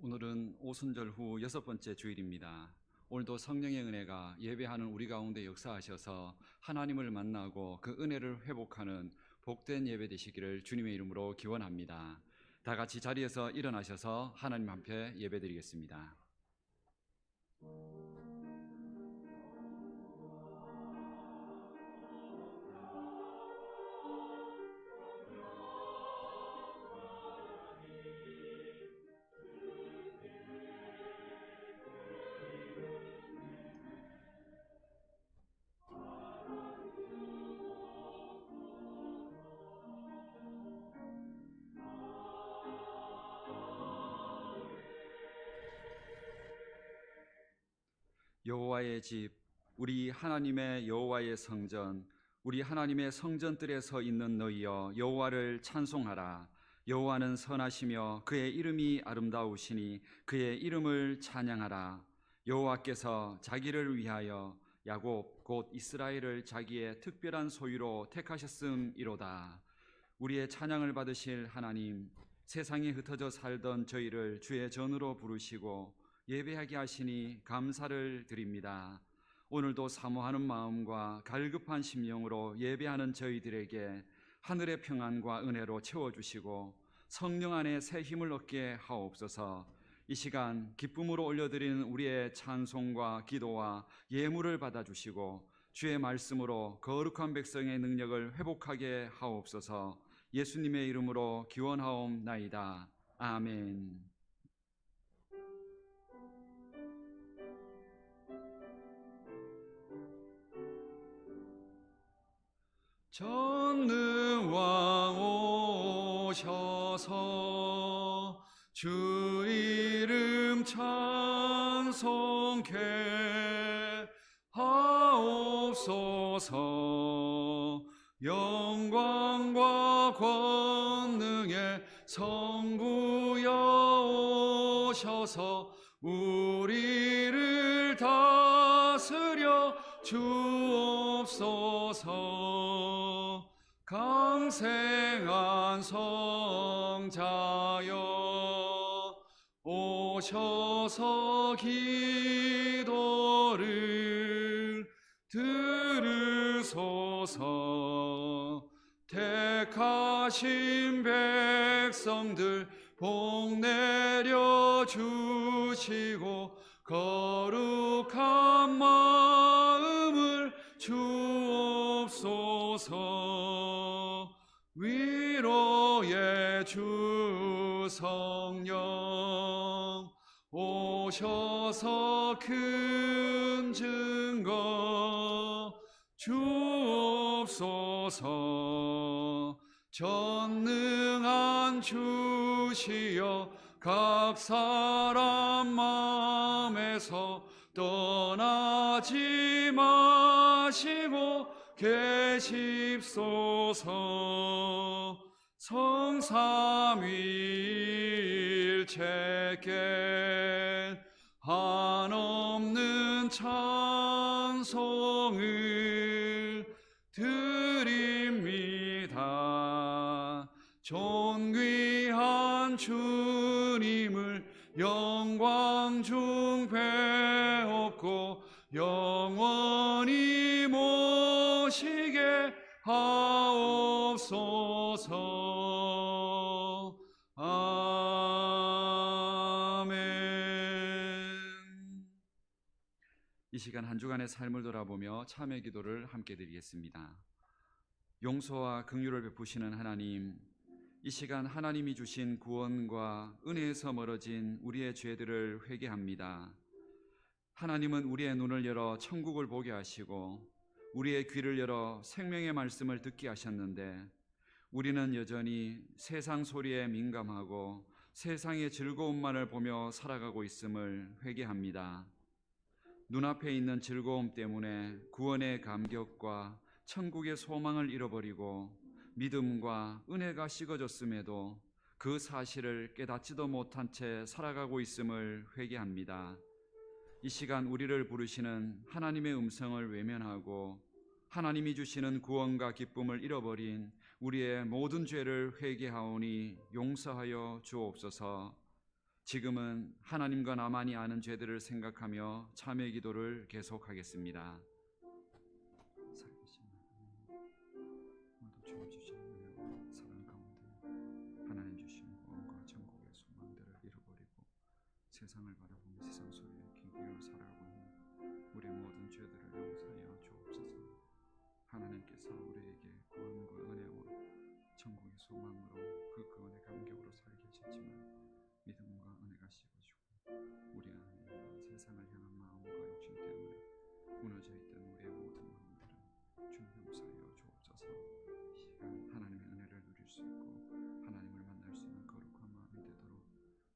오늘은 오순절 후 6번째 주일입니다. 오늘도 성령의 은혜가 예배하는 우리 가운데 역사하셔서 하나님을 만나고 그 은혜를 회복하는 복된 예배 되시기를 주님의 이름으로 기원합니다. 다 같이 자리에서 일어나셔서 하나님 앞에 예배드리겠습니다. 여호와의 집, 우리 하나님의 여호와의 성전, 우리 하나님의 성전들에 서 있는 너희여 여호와를 찬송하라. 여호와는 선하시며 그의 이름이 아름다우시니 그의 이름을 찬양하라. 여호와께서 자기를 위하여 야곱 곧 이스라엘을 자기의 특별한 소유로 택하셨음이로다. 우리의 찬양을 받으실 하나님, 세상에 흩어져 살던 저희를 주의 전으로 부르시고 예배하게 하시니 감사를 드립니다. 오늘도 사모하는 마음과 갈급한 심령으로 예배하는 저희들에게 하늘의 평안과 은혜로 채워주시고 성령 안에 새 힘을 얻게 하옵소서. 이 시간 기쁨으로 올려드리는 우리의 찬송과 기도와 예물을 받아주시고 주의 말씀으로 거룩한 백성의 능력을 회복하게 하옵소서. 예수님의 이름으로 기원하옵나이다. 아멘. 전능왕 오셔서 주 이름 찬송케 하옵소서. 영광과 권능의 성부여 오셔서 우리를 다스려 주옵소서. 강생한 성자여 오셔서 기도를 들으소서. 택하신 백성들 복 내려 주시고 거룩한 마음을 주옵소서. 위로의 주 성령 오셔서 큰 증거 주옵소서. 전능한 주시여 각 사람 마음에서 떠나지 마시고 계십소서. 성삼위일체께 한없는 찬송을 드립니다. 존귀한 주님을 영광 중 배웠고 영원히 모시게 하옵소서. 아멘. 이 시간 한 주간의 삶을 돌아보며 참회 기도를 함께 드리겠습니다. 용서와 긍휼을 베푸시는 하나님, 이 시간 하나님이 주신 구원과 은혜에서 멀어진 우리의 죄들을 회개합니다. 하나님은 우리의 눈을 열어 천국을 보게 하시고 우리의 귀를 열어 생명의 말씀을 듣게 하셨는데 우리는 여전히 세상 소리에 민감하고 세상의 즐거움만을 보며 살아가고 있음을 회개합니다. 눈앞에 있는 즐거움 때문에 구원의 감격과 천국의 소망을 잃어버리고 믿음과 은혜가 식어졌음에도 그 사실을 깨닫지도 못한 채 살아가고 있음을 회개합니다. 이 시간 우리를 부르시는 하나님의 음성을 외면하고 하나님이 주시는 구원과 기쁨을 잃어버린 우리의 모든 죄를 회개하오니 용서하여 주옵소서. 지금은 하나님과 나만이 아는 죄들을 생각하며 참회 기도를 계속하겠습니다. 주님 주신 은혜와 사랑 가운데 하나님 주신 구원과 천국의 소망들을 잃어버리고 세상을 바라보며 세상 소리에 귀 기울여 살아가고 있는 우리의 모든 죄들을 용서하여 주옵소서. 하나님께서 우리에게 구원과 은혜와 천국의 소망으로 그 구원의 감격으로 살게 하셨지만 믿음과 은혜가 씹어주고 우리 안에 있는 세상을 향한 마음과 욕심 때문에 무너져 있던 우리의 모든 마음들은 주님 용서하여 주옵소서. 하나님의 은혜를 누릴 수 있고 하나님을 만날 수 있는 거룩한 마음이 되도록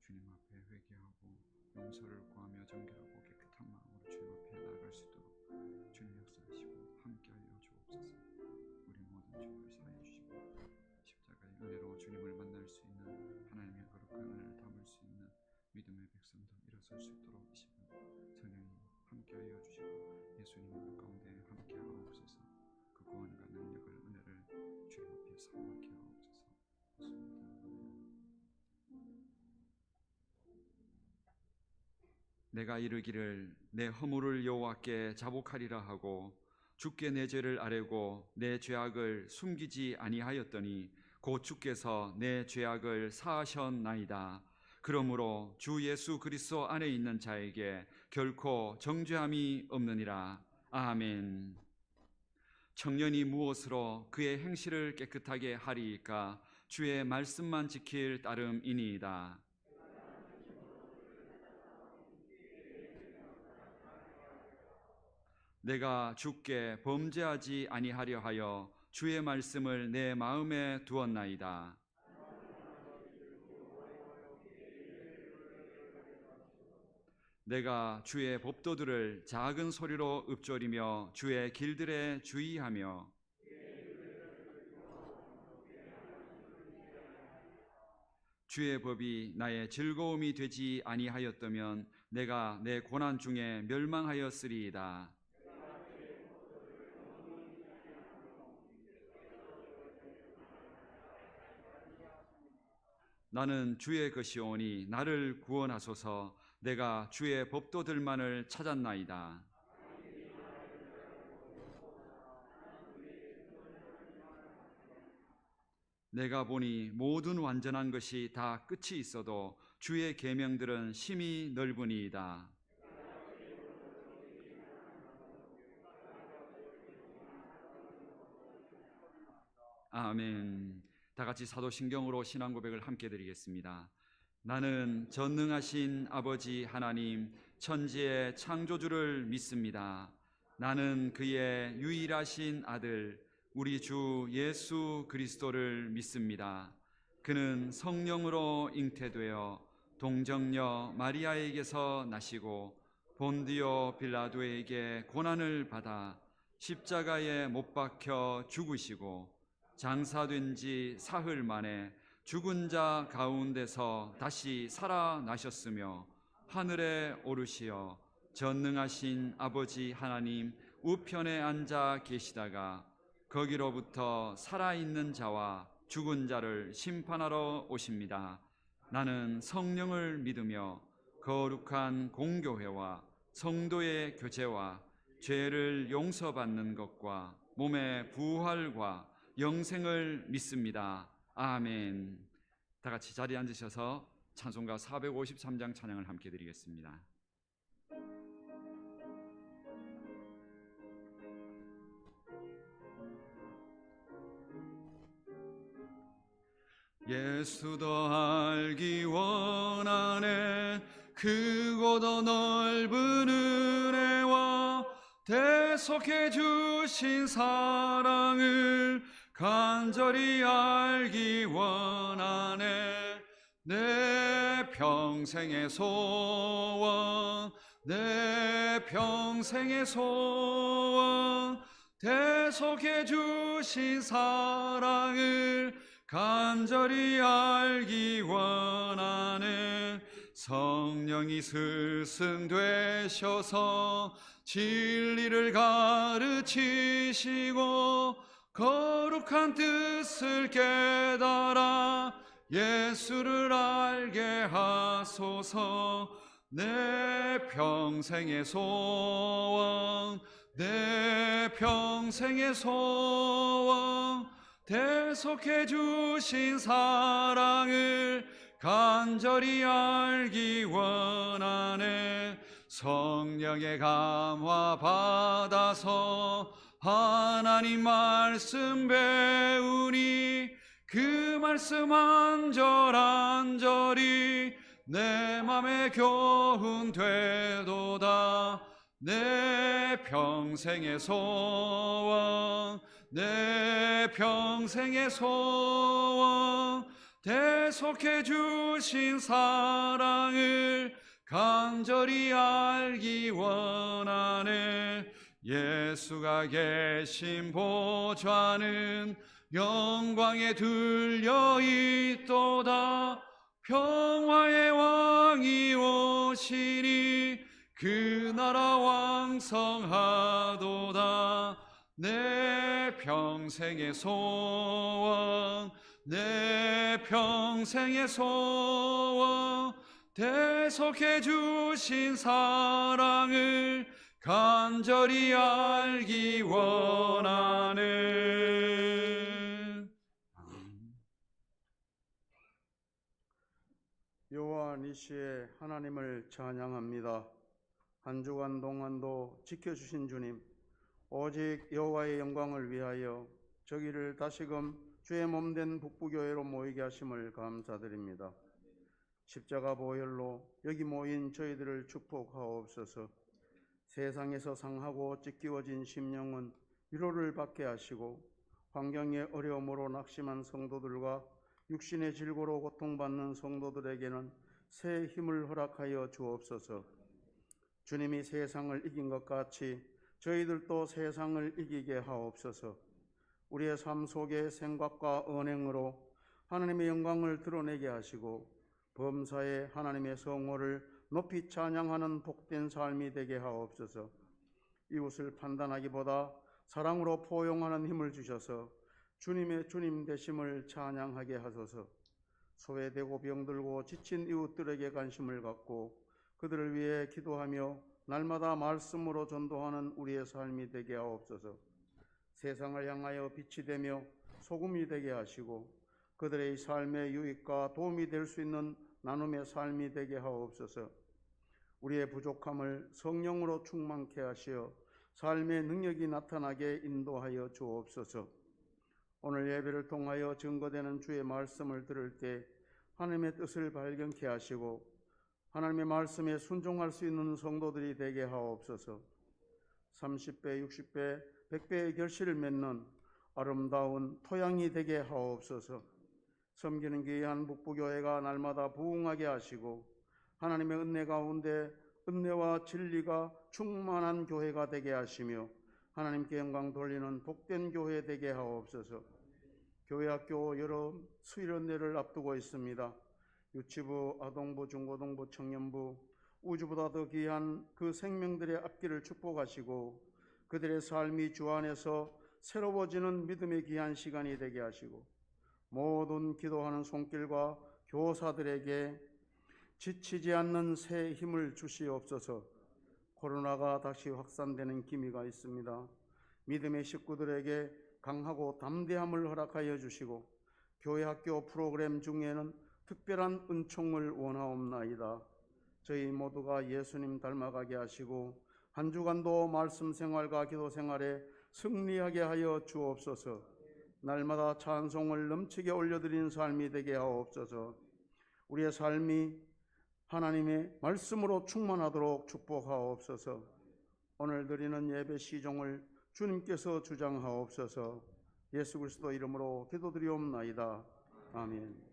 주님 앞에 회개하고 용서를 구하며 정결하고 깨끗한 마음으로 주님 앞에 나아갈 수 있도록 주님 역사하시고 함께하여 주옵소서. 우리 모든 죄를 사하여 주시고 십자가의 은혜로 주님을 만날 수 있는 하나님의 거룩한 은혜를 담을 수 있는 믿음의 백성들 일어설 수 있도록 이 시간 성령님 함께하여 주시고 예수님의 가운데 함께하옵소서. 그 구원과 능력을 은혜를 주님 앞에 사모하게 하옵소서. 내가 이르기를 내 허물을 여호와께 자복하리라 하고 주께 내 죄를 아뢰고 내 죄악을 숨기지 아니하였더니 곧 주께서 내 죄악을 사하셨나이다. 그러므로 주 예수 그리스도 안에 있는 자에게 결코 정죄함이 없느니라. 아멘. 청년이 무엇으로 그의 행실을 깨끗하게 하리이까? 주의 말씀만 지킬 따름이니이다. 내가 주께 범죄하지 아니하려 하여 주의 말씀을 내 마음에 두었나이다. 내가 주의 법도들을 작은 소리로 읊조리며 주의 길들에 주의하며 주의 법이 나의 즐거움이 되지 아니하였다면 내가 내 고난 중에 멸망하였으리이다. 나는 주의 것이오니 나를 구원하소서. 내가 주의 법도들만을 찾았나이다. 내가 보니 모든 완전한 것이 다 끝이 있어도 주의 계명들은 심히 넓으니이다. 아멘. 다 같이 사도신경으로 신앙 고백을 함께 드리겠습니다. 나는 전능하신 아버지 하나님 천지의 창조주를 믿습니다. 나는 그의 유일하신 아들 우리 주 예수 그리스도를 믿습니다. 그는 성령으로 잉태되어 동정녀 마리아에게서 나시고 본디오 빌라도에게 고난을 받아 십자가에 못 박혀 죽으시고 장사된 지 사흘 만에 죽은 자 가운데서 다시 살아나셨으며 하늘에 오르시어 전능하신 아버지 하나님 우편에 앉아 계시다가 거기로부터 살아있는 자와 죽은 자를 심판하러 오십니다. 나는 성령을 믿으며 거룩한 공교회와 성도의 교제와 죄를 용서받는 것과 몸의 부활과 영생을 믿습니다. 아멘. 다 같이 자리에 앉으셔서 찬송가 453장 찬양을 함께 드리겠습니다. 예수 더 알기 원하네. 크고 더 넓은 은혜와 대속해 주신 사랑을 간절히 알기 원하네. 내 평생의 소원, 내 평생의 소원, 대속해 주신 사랑을 간절히 알기 원하네. 성령이 스승되셔서 진리를 가르치시고 거룩한 뜻을 깨달아 예수를 알게 하소서. 내 평생의 소원, 내 평생의 소원, 대속해 주신 사랑을 간절히 알기 원하네. 성령의 감화 받아서 하나님 말씀 배우니 그 말씀 한 절 한 절이 내 맘에 교훈 되도다. 내 평생의 소원, 내 평생의 소원, 대속해 주신 사랑을 간절히 알기 원하네. 예수가 계신 보좌는 영광에 들려 있도다. 평화의 왕이 오시니 그 나라 왕성하도다. 내 평생의 소원, 내 평생의 소원, 대속해 주신 사랑을 간절히 알기 원하네. 여호와 니시의 하나님을 찬양합니다. 한 주간 동안도 지켜주신 주님, 오직 여호와의 영광을 위하여 저기를 다시금 주의 몸된 북부교회로 모이게 하심을 감사드립니다. 십자가 보혈로 여기 모인 저희들을 축복하옵소서. 세상에서 상하고 찢기워진 심령은 위로를 받게 하시고, 환경의 어려움으로 낙심한 성도들과 육신의 질고로 고통받는 성도들에게는 새 힘을 허락하여 주옵소서. 주님이 세상을 이긴 것 같이 저희들도 세상을 이기게 하옵소서. 우리의 삶 속의 생각과 언행으로 하나님의 영광을 드러내게 하시고, 범사에 하나님의 성호를 높이 찬양하는 복된 삶이 되게 하옵소서. 이웃을 판단하기보다 사랑으로 포용하는 힘을 주셔서 주님의 주님 되심을 찬양하게 하소서. 소외되고 병들고 지친 이웃들에게 관심을 갖고 그들을 위해 기도하며 날마다 말씀으로 전도하는 우리의 삶이 되게 하옵소서. 세상을 향하여 빛이 되며 소금이 되게 하시고 그들의 삶의 유익과 도움이 될 수 있는 나눔의 삶이 되게 하옵소서. 우리의 부족함을 성령으로 충만케 하시어 삶의 능력이 나타나게 인도하여 주옵소서. 오늘 예배를 통하여 증거되는 주의 말씀을 들을 때 하나님의 뜻을 발견케 하시고 하나님의 말씀에 순종할 수 있는 성도들이 되게 하옵소서. 30배, 60배, 100배의 결실을 맺는 아름다운 토양이 되게 하옵소서. 섬기는 귀한 북부교회가 날마다 부흥하게 하시고 하나님의 은혜 가운데 은혜와 진리가 충만한 교회가 되게 하시며 하나님께 영광 돌리는 복된 교회 되게 하옵소서. 교회학교 여름 수련회를 앞두고 있습니다. 유치부, 아동부, 중고등부, 청년부, 우주보다 더 귀한 그 생명들의 앞길을 축복하시고 그들의 삶이 주 안에서 새로워지는 믿음의 귀한 시간이 되게 하시고 모든 기도하는 손길과 교사들에게 지치지 않는 새 힘을 주시옵소서. 코로나가 다시 확산되는 기미가 있습니다. 믿음의 식구들에게 강하고 담대함을 허락하여 주시고 교회 학교 프로그램 중에는 특별한 은총을 원하옵나이다. 저희 모두가 예수님 닮아가게 하시고 한 주간도 말씀 생활과 기도 생활에 승리하게 하여 주옵소서. 날마다 찬송을 넘치게 올려드리는 삶이 되게 하옵소서. 우리의 삶이 하나님의 말씀으로 충만하도록 축복하옵소서. 오늘 드리는 예배 시종을 주님께서 주장하옵소서. 예수 그리스도 이름으로 기도드리옵나이다. 아멘.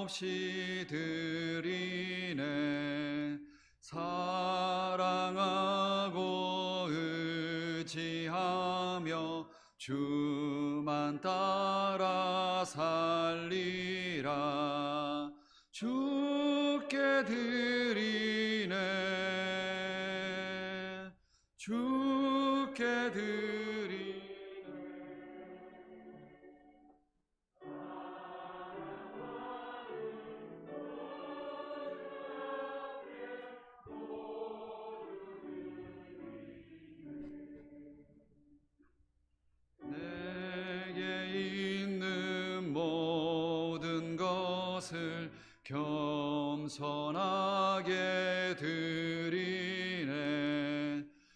없이 드리네. 사랑하고 의지하며 주만 따라 살리라. 주께 드리네. 주께 드리네. 내게 있는 모든 것을 겸손하게 드리네.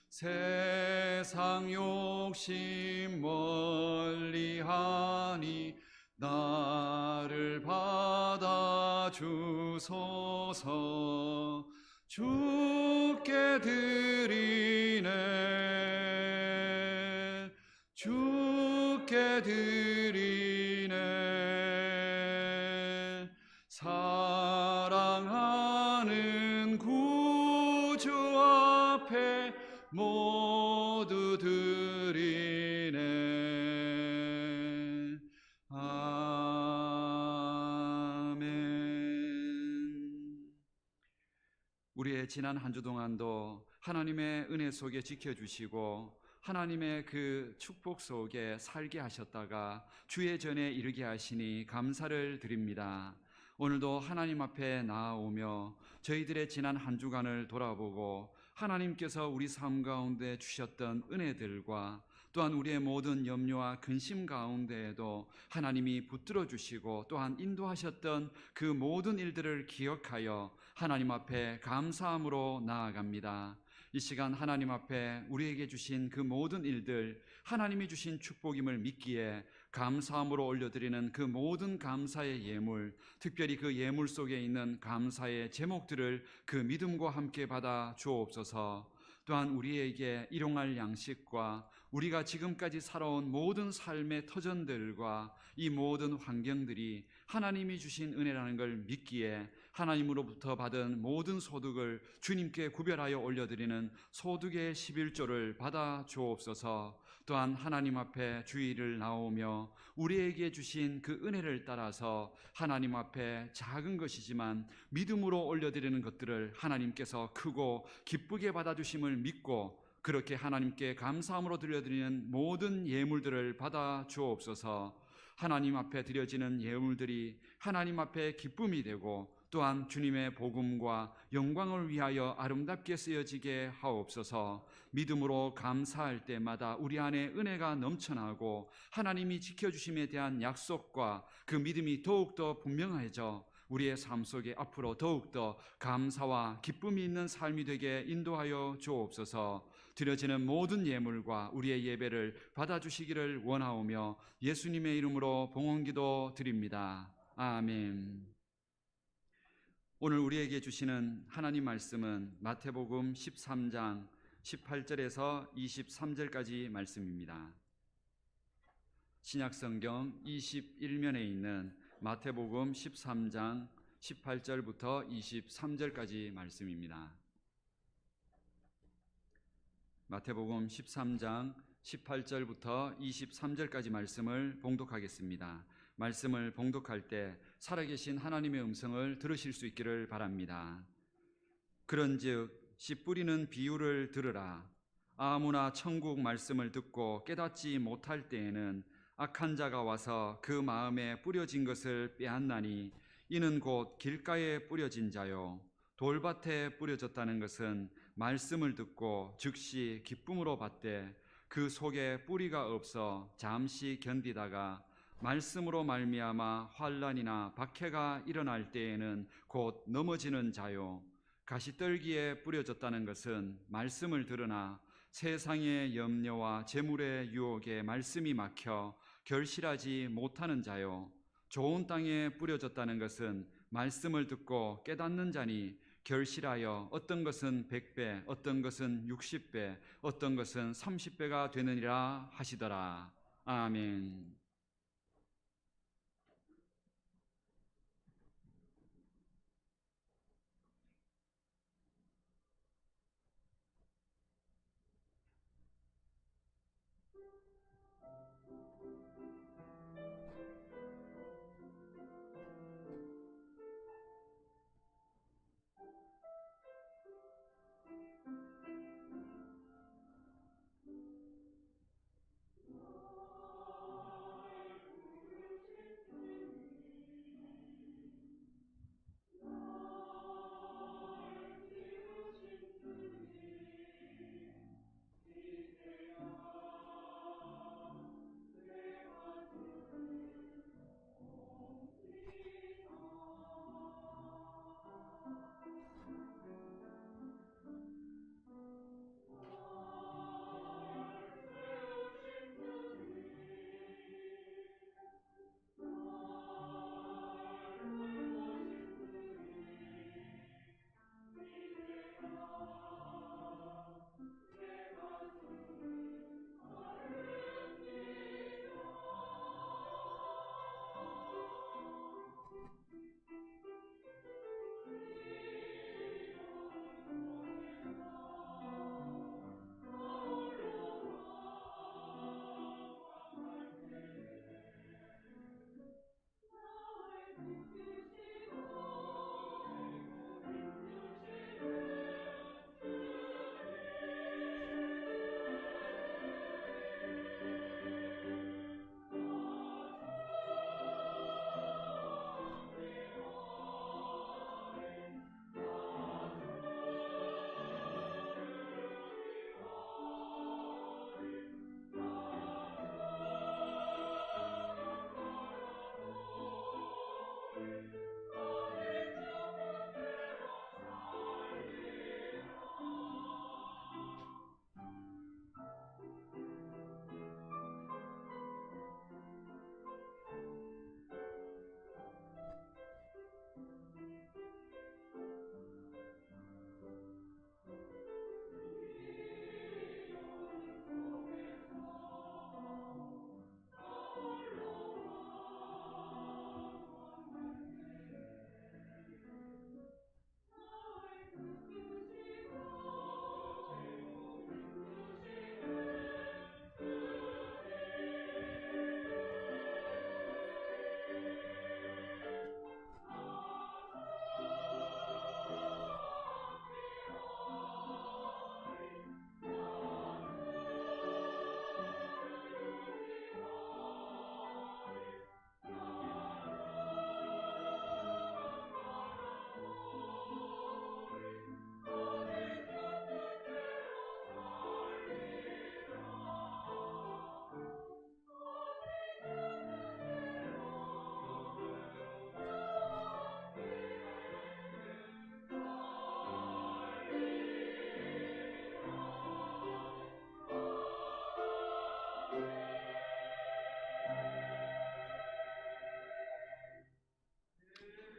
세상 욕심 멀리하니 나를 받아 주소서. 주께 드리네. 주께 드리네. 사랑하는 구주 앞에 모두 드리네. 아멘. 우리의 지난 한 주 동안도 하나님의 은혜 속에 지켜주시고 하나님의 그 축복 속에 살게 하셨다가 주의 전에 이르게 하시니 감사를 드립니다. 오늘도 하나님 앞에 나아오며 저희들의 지난 한 주간을 돌아보고 하나님께서 우리 삶 가운데 주셨던 은혜들과 또한 우리의 모든 염려와 근심 가운데에도 하나님이 붙들어 주시고 또한 인도하셨던 그 모든 일들을 기억하여 하나님 앞에 감사함으로 나아갑니다. 이 시간 하나님 앞에 우리에게 주신 그 모든 일들, 하나님이 주신 축복임을 믿기에 감사함으로 올려드리는 그 모든 감사의 예물, 특별히 그 예물 속에 있는 감사의 제목들을 그 믿음과 함께 받아 주옵소서. 또한 우리에게 일용할 양식과 우리가 지금까지 살아온 모든 삶의 터전들과 이 모든 환경들이 하나님이 주신 은혜라는 걸 믿기에 하나님으로부터 받은 모든 소득을 주님께 구별하여 올려드리는 소득의 11조를 받아 주옵소서. 또한 하나님 앞에 주일을 나오며 우리에게 주신 그 은혜를 따라서 하나님 앞에 작은 것이지만 믿음으로 올려드리는 것들을 하나님께서 크고 기쁘게 받아주심을 믿고 그렇게 하나님께 감사함으로 드려드리는 모든 예물들을 받아 주옵소서. 하나님 앞에 드려지는 예물들이 하나님 앞에 기쁨이 되고 또한 주님의 복음과 영광을 위하여 아름답게 쓰여지게 하옵소서. 믿음으로 감사할 때마다 우리 안에 은혜가 넘쳐나고 하나님이 지켜주심에 대한 약속과 그 믿음이 더욱더 분명해져 우리의 삶 속에 앞으로 더욱더 감사와 기쁨이 있는 삶이 되게 인도하여 주옵소서. 드려지는 모든 예물과 우리의 예배를 받아주시기를 원하오며 예수님의 이름으로 봉헌기도 드립니다. 아멘. 오늘 우리에게 주시는 하나님 말씀은 마태복음 13장 18절에서 23절까지 말씀입니다. 신약성경 21면에 있는 마태복음 13장 18절부터 23절까지 말씀입니다. 마태복음 13장 18절부터 23절까지 말씀을 봉독하겠습니다. 말씀을 봉독할 때 살아계신 하나님의 음성을 들으실 수 있기를 바랍니다. 그런즉 씨 뿌리는 비유를 들으라. 아무나 천국 말씀을 듣고 깨닫지 못할 때에는 악한 자가 와서 그 마음에 뿌려진 것을 빼앗나니 이는 곧 길가에 뿌려진 자요 돌밭에 뿌려졌다는 것은 말씀을 듣고 즉시 기쁨으로 받되 그 속에 뿌리가 없어 잠시 견디다가 말씀으로 말미암아 환난이나 박해가 일어날 때에는 곧 넘어지는 자요 가시떨기에 뿌려졌다는 것은 말씀을 들으나 세상의 염려와 재물의 유혹에 말씀이 막혀 결실하지 못하는 자요 좋은 땅에 뿌려졌다는 것은 말씀을 듣고 깨닫는 자니 결실하여 어떤 것은 100배, 어떤 것은 60배, 어떤 것은 30배가 되느니라 하시더라. 아멘.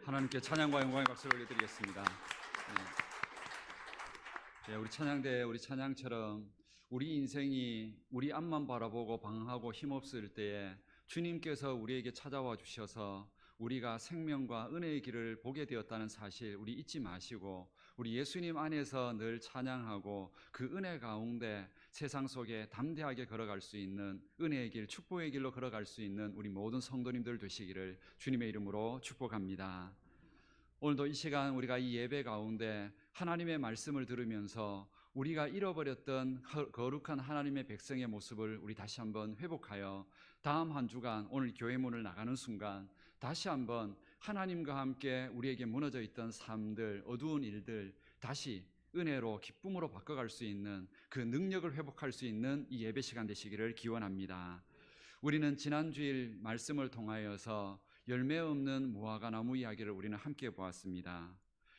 하나님께 찬양과 영광의 박수를 올려드리겠습니다. 우리 찬양대, 우리 찬양처럼 우리 인생이 우리 앞만 바라보고 방황하고 힘없을 때에 주님께서 우리에게 찾아와 주셔서 우리가 생명과 은혜의 길을 보게 되었다는 사실 우리 잊지 마시고 우리 예수님 안에서 늘 찬양하고 그 은혜 가운데 세상 속에 담대하게 걸어갈 수 있는 은혜의 길, 축복의 길로 걸어갈 수 있는 우리 모든 성도님들 되시기를 주님의 이름으로 축복합니다. 오늘도 이 시간 우리가 이 예배 가운데 하나님의 말씀을 들으면서 우리가 잃어버렸던 거룩한 하나님의 백성의 모습을 우리 다시 한번 회복하여 다음 한 주간 오늘 교회 문을 나가는 순간 다시 한번 하나님과 함께 우리에게 무너져 있던 삶들, 어두운 일들 다시 은혜로 기쁨으로 바꿔갈 수 있는 그 능력을 회복할 수 있는 이 예배 시간 되시기를 기원합니다. 우리는 지난 주일 말씀을 통하여서 열매 없는 무화과 나무 이야기를 우리는 함께 보았습니다.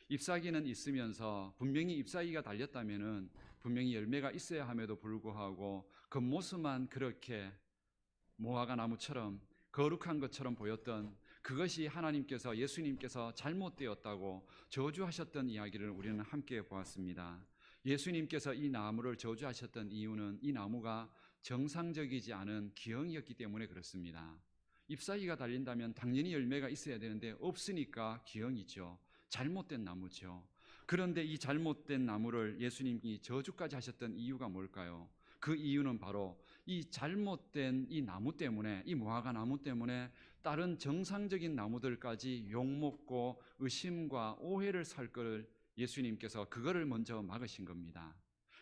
잎사귀는 있으면서 분명히 잎사귀가 달렸다면은 분명히 열매가 있어야 함에도 불구하고 겉모습만 그렇게 무화과 나무처럼 거룩한 것처럼 보였던 그것이 하나님께서 예수님께서 잘못되었다고 저주하셨던 이야기를 우리는 함께 보았습니다. 예수님께서 이 나무를 저주하셨던 이유는 이 나무가 정상적이지 않은 기형이었기 때문에 그렇습니다. 잎사귀가 달린다면 당연히 열매가 있어야 되는데 없으니까 기형이죠. 잘못된 나무죠. 그런데 이 잘못된 나무를 예수님이 저주까지 하셨던 이유가 뭘까요? 그 이유는 바로 이 잘못된 이 나무 때문에, 이 무화과 나무 때문에 다른 정상적인 나무들까지 욕먹고 의심과 오해를 살 것을 예수님께서 그거를 먼저 막으신 겁니다.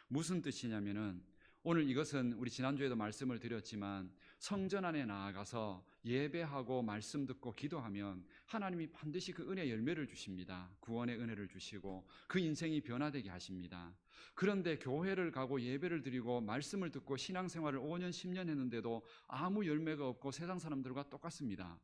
무슨 뜻이냐면은 오늘 이것은 우리 지난주에도 말씀을 드렸지만 성전 안에 나아가서 예배하고 말씀 듣고 기도하면 하나님이 반드시 그 은혜 열매를 주십니다. 구원의 은혜를 주시고 그 인생이 변화되게 하십니다. 그런데 교회를 가고 예배를 드리고 말씀을 듣고 신앙생활을 5년 10년 했는데도 아무 열매가 없고 세상 사람들과 똑같습니다.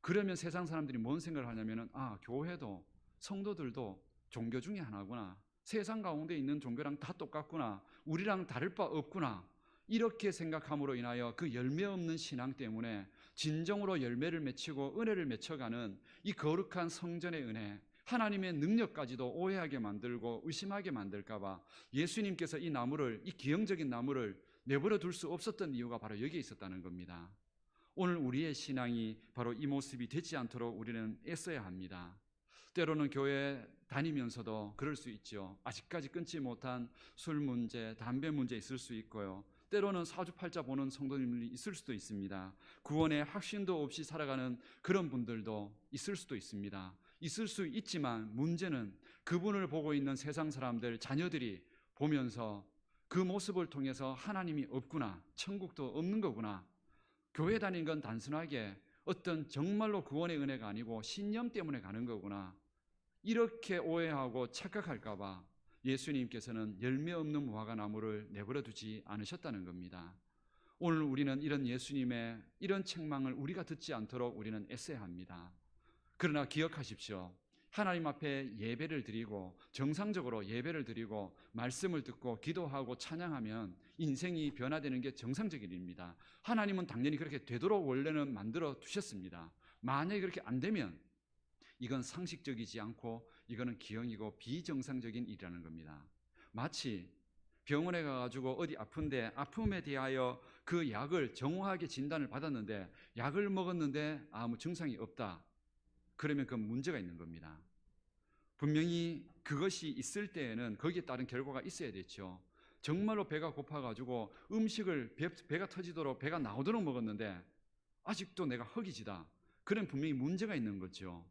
그러면 세상 사람들이 뭔 생각을 하냐면은 교회도 성도들도 종교 중에 하나구나. 세상 가운데 있는 종교랑 다 똑같구나. 우리랑 다를 바 없구나. 이렇게 생각함으로 인하여 그 열매 없는 신앙 때문에 진정으로 열매를 맺히고 은혜를 맺혀가는 이 거룩한 성전의 은혜, 하나님의 능력까지도 오해하게 만들고 의심하게 만들까 봐 예수님께서 이 나무를, 이 기형적인 나무를 내버려 둘 수 없었던 이유가 바로 여기에 있었다는 겁니다. 오늘 우리의 신앙이 바로 이 모습이 되지 않도록 우리는 애써야 합니다. 때로는 교회 다니면서도 그럴 수 있죠. 아직까지 끊지 못한 술 문제, 담배 문제 있을 수 있고요. 때로는 사주팔자 보는 성도님들이 있을 수도 있습니다. 구원의 확신도 없이 살아가는 그런 분들도 있을 수도 있습니다. 있을 수 있지만 문제는 그분을 보고 있는 세상 사람들, 자녀들이 보면서 그 모습을 통해서 하나님이 없구나, 천국도 없는 거구나, 교회 다니는 건 단순하게 어떤 정말로 구원의 은혜가 아니고 신념 때문에 가는 거구나, 이렇게 오해하고 착각할까 봐 예수님께서는 열매 없는 무화과 나무를 내버려 두지 않으셨다는 겁니다. 오늘 우리는 이런 예수님의 이런 책망을 우리가 듣지 않도록 우리는 애써야 합니다. 그러나 기억하십시오. 하나님 앞에 예배를 드리고 정상적으로 예배를 드리고 말씀을 듣고 기도하고 찬양하면 인생이 변화되는 게 정상적인 일입니다. 하나님은 당연히 그렇게 되도록 원래는 만들어 두셨습니다. 만약에 그렇게 안 되면 이건 상식적이지 않고 이거는 기형이고 비정상적인 일이라는 겁니다. 마치 병원에 가가지고 어디 아픈데 아픔에 대하여 그 약을 정확하게 진단을 받았는데 약을 먹었는데 아무 증상이 없다. 그러면 그건 문제가 있는 겁니다. 분명히 그것이 있을 때에는 거기에 따른 결과가 있어야 됐죠. 정말로 배가 고파가지고 음식을 배가 터지도록 배가 나오도록 먹었는데 아직도 내가 허기지다. 그럼 분명히 문제가 있는 거죠.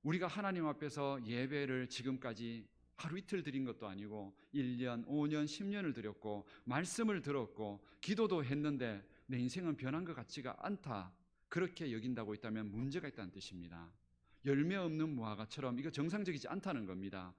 우리가 하나님 앞에서 예배를 지금까지 하루 이틀 드린 것도 아니고 1년, 5년, 10년을 드렸고 말씀을 들었고 기도도 했는데 내 인생은 변한 것 같지가 않다. 그렇게 여긴다고 있다면 문제가 있다는 뜻입니다. 열매 없는 무화과처럼 이거 정상적이지 않다는 겁니다.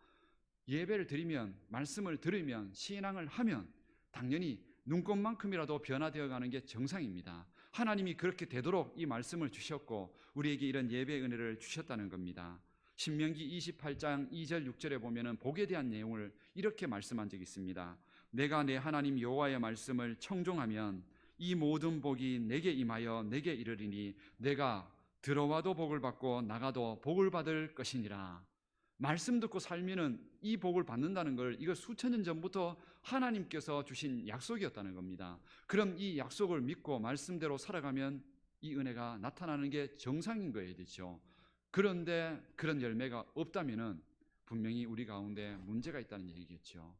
예배를 드리면, 말씀을 들으면, 신앙을 하면 당연히 눈꽃만큼이라도 변화되어 가는 게 정상입니다. 하나님이 그렇게 되도록 이 말씀을 주셨고 우리에게 이런 예배의 은혜를 주셨다는 겁니다. 신명기 28장 2절 6절에 보면은 복에 대한 내용을 이렇게 말씀한 적이 있습니다. 내가 내 하나님 여호와의 말씀을 청종하면 이 모든 복이 내게 임하여 내게 이르리니 내가 들어와도 복을 받고 나가도 복을 받을 것이니라. 말씀 듣고 살면은 이 복을 받는다는 걸 이거 수천 년 전부터 하나님께서 주신 약속이었다는 겁니다. 그럼 이 약속을 믿고 말씀대로 살아가면 이 은혜가 나타나는 게 정상인 거예요, 그렇죠? 그런데 그런 열매가 없다면은 분명히 우리 가운데 문제가 있다는 얘기겠죠.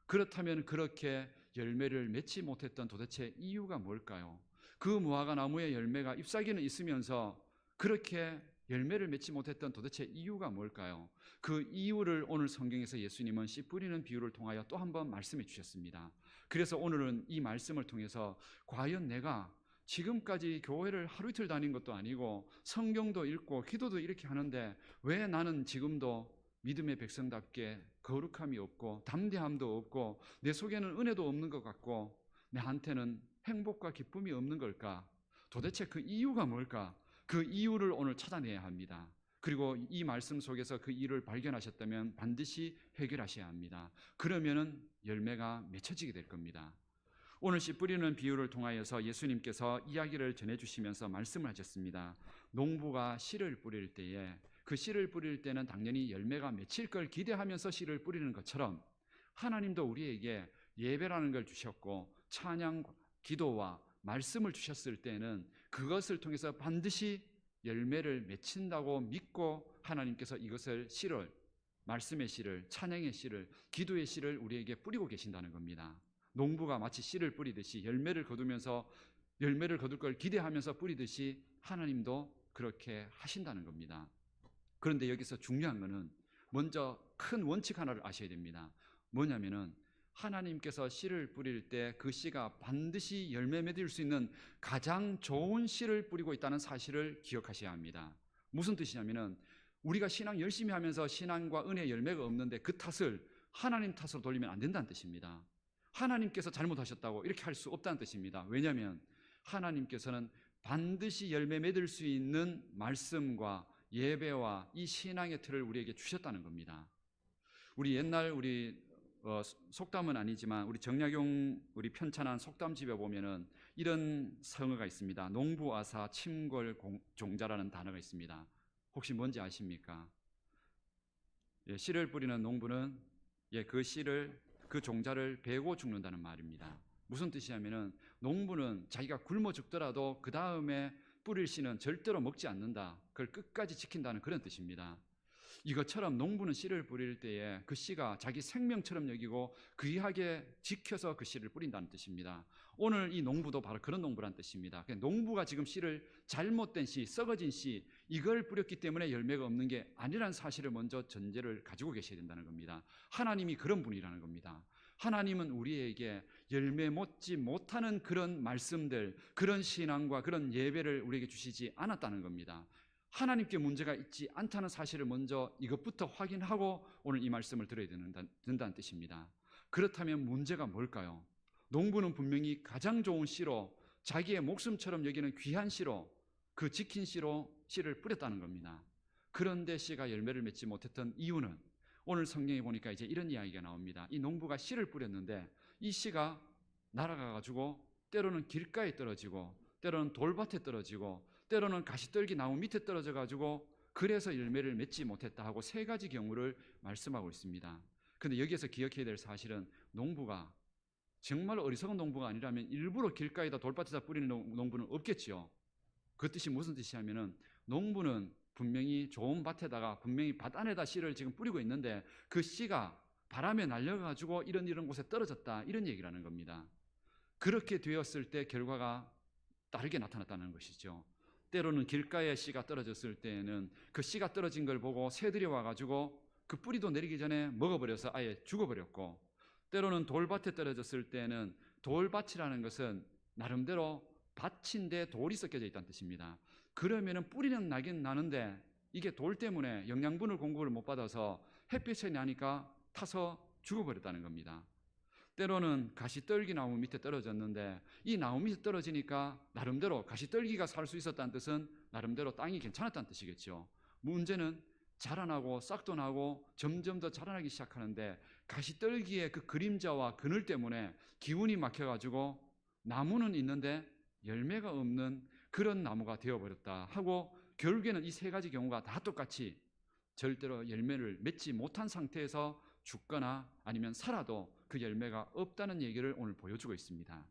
그렇다면 그렇게 열매를 맺지 못했던 도대체 이유가 뭘까요? 그 무화과 나무의 열매가 잎사귀는 있으면서 그렇게 열매를 맺지 못했던 도대체 이유가 뭘까요? 그 이유를 오늘 성경에서 예수님은 씨 뿌리는 비유를 통하여 또 한 번 말씀해 주셨습니다. 그래서 오늘은 이 말씀을 통해서 과연 내가 지금까지 교회를 하루 이틀 다닌 것도 아니고 성경도 읽고 기도도 이렇게 하는데 왜 나는 지금도 믿음의 백성답게 거룩함이 없고 담대함도 없고 내 속에는 은혜도 없는 것 같고 나한테는 행복과 기쁨이 없는 걸까? 도대체 그 이유가 뭘까? 그 이유를 오늘 찾아내야 합니다. 그리고 이 말씀 속에서 그 이유를 발견하셨다면 반드시 해결하셔야 합니다. 그러면은 열매가 맺혀지게 될 겁니다. 오늘 씨 뿌리는 비유를 통하여서 예수님께서 이야기를 전해주시면서 말씀을 하셨습니다. 농부가 씨를 뿌릴 때에 그 씨를 뿌릴 때는 당연히 열매가 맺힐 걸 기대하면서 씨를 뿌리는 것처럼 하나님도 우리에게 예배라는 걸 주셨고 찬양, 기도와 말씀을 주셨을 때는 그것을 통해서 반드시 열매를 맺힌다고 믿고 하나님께서 이것을 씨를, 말씀의 씨를, 찬양의 씨를, 기도의 씨를 우리에게 뿌리고 계신다는 겁니다. 농부가 마치 씨를 뿌리듯이 열매를 거두면서 열매를 거둘 걸 기대하면서 뿌리듯이 하나님도 그렇게 하신다는 겁니다. 그런데 여기서 중요한 것은 먼저 큰 원칙 하나를 아셔야 됩니다. 뭐냐면은 하나님께서 씨를 뿌릴 때 그 씨가 반드시 열매 맺을 수 있는 가장 좋은 씨를 뿌리고 있다는 사실을 기억하셔야 합니다. 무슨 뜻이냐면은 우리가 신앙 열심히 하면서 신앙과 은혜 열매가 없는데 그 탓을 하나님 탓으로 돌리면 안 된다는 뜻입니다. 하나님께서 잘못하셨다고 이렇게 할 수 없다는 뜻입니다. 왜냐하면 하나님께서는 반드시 열매 맺을 수 있는 말씀과 예배와 이 신앙의 틀을 우리에게 주셨다는 겁니다. 우리 옛날 속담은 아니지만 우리 정약용 우리 편찬한 속담집에 보면은 이런 성어가 있습니다. 농부아사 침골 종자라는 단어가 있습니다. 혹시 뭔지 아십니까? 씨를 뿌리는 농부는 그 씨를 그 종자를 베고 죽는다는 말입니다. 무슨 뜻이냐면은 농부는 자기가 굶어 죽더라도 그 다음에 뿌릴 씨는 절대로 먹지 않는다. 그걸 끝까지 지킨다는 그런 뜻입니다. 이것처럼 농부는 씨를 뿌릴 때에 그 씨가 자기 생명처럼 여기고 귀하게 지켜서 그 씨를 뿌린다는 뜻입니다. 오늘 이 농부도 바로 그런 농부란 뜻입니다. 농부가 지금 씨를 잘못된 씨, 썩어진 씨 이걸 뿌렸기 때문에 열매가 없는 게 아니라는 사실을 먼저 전제를 가지고 계셔야 된다는 겁니다. 하나님이 그런 분이라는 겁니다. 하나님은 우리에게 열매 맺지 못하는 그런 말씀들, 그런 신앙과 그런 예배를 우리에게 주시지 않았다는 겁니다. 하나님께 문제가 있지 않다는 사실을 먼저 이것부터 확인하고 오늘 이 말씀을 들어야 된다는 뜻입니다. 그렇다면 문제가 뭘까요? 농부는 분명히 가장 좋은 씨로 자기의 목숨처럼 여기는 귀한 씨로 그 지킨 씨로 씨를 뿌렸다는 겁니다. 그런데 씨가 열매를 맺지 못했던 이유는 오늘 성경에 보니까 이제 이런 이야기가 나옵니다. 이 농부가 씨를 뿌렸는데 이 씨가 날아가가지고 때로는 길가에 떨어지고 때로는 돌밭에 떨어지고 때로는 가시떨기 나무 밑에 떨어져가지고 그래서 열매를 맺지 못했다 하고 세 가지 경우를 말씀하고 있습니다. 그런데 여기에서 기억해야 될 사실은 농부가 정말 어리석은 농부가 아니라면 일부러 길가에다 돌밭에다 뿌리는 농부는 없겠지요. 그 뜻이 무슨 뜻이냐면은 농부는 분명히 좋은 밭에다가 분명히 밭 안에다 씨를 지금 뿌리고 있는데 그 씨가 바람에 날려가지고 이런 곳에 떨어졌다 이런 얘기라는 겁니다. 그렇게 되었을 때 결과가 다르게 나타났다는 것이죠. 때로는 길가에 씨가 떨어졌을 때에는 그 씨가 떨어진 걸 보고 새들이 와가지고 그 뿌리도 내리기 전에 먹어버려서 아예 죽어버렸고, 때로는 돌밭에 떨어졌을 때는 돌밭이라는 것은 나름대로 밭인데 돌이 섞여져 있다는 뜻입니다. 그러면은 뿌리는 나긴 나는데 이게 돌 때문에 영양분을 공급을 못 받아서 햇빛에 나니까 타서 죽어버렸다는 겁니다. 때로는 가시떨기 나무 밑에 떨어졌는데 이 나무 밑에 떨어지니까 나름대로 가시떨기가 살 수 있었다는 뜻은 나름대로 땅이 괜찮았다는 뜻이겠죠. 문제는 자라나고 싹도 나고 점점 더 자라나기 시작하는데 가시떨기의 그 그림자와 그늘 때문에 기운이 막혀가지고 나무는 있는데 열매가 없는 그런 나무가 되어버렸다 하고 결국에는 이 세 가지 경우가 다 똑같이 절대로 열매를 맺지 못한 상태에서 죽거나 아니면 살아도 그 열매가 없다는 얘기를 오늘 보여주고 있습니다.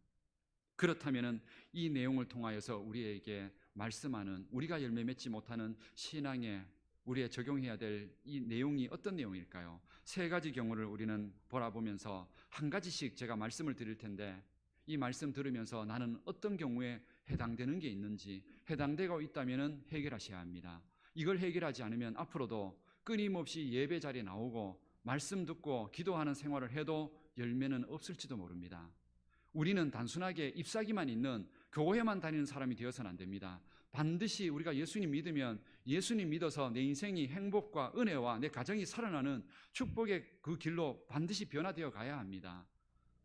그렇다면 이 내용을 통하여서 우리에게 말씀하는, 우리가 열매 맺지 못하는 신앙에 우리의 적용해야 될 이 내용이 어떤 내용일까요? 세 가지 경우를 우리는 바라보면서 한 가지씩 제가 말씀을 드릴 텐데, 이 말씀 들으면서 나는 어떤 경우에 해당되는 게 있는지, 해당되고 있다면 해결하셔야 합니다. 이걸 해결하지 않으면 앞으로도 끊임없이 예배 자리에 나오고 말씀 듣고 기도하는 생활을 해도 열매는 없을지도 모릅니다. 우리는 단순하게 잎사귀만 있는 교회만 다니는 사람이 되어서는 안 됩니다. 반드시 우리가 예수님 믿으면 예수님 믿어서 내 인생이 행복과 은혜와 내 가정이 살아나는 축복의 그 길로 반드시 변화되어 가야 합니다.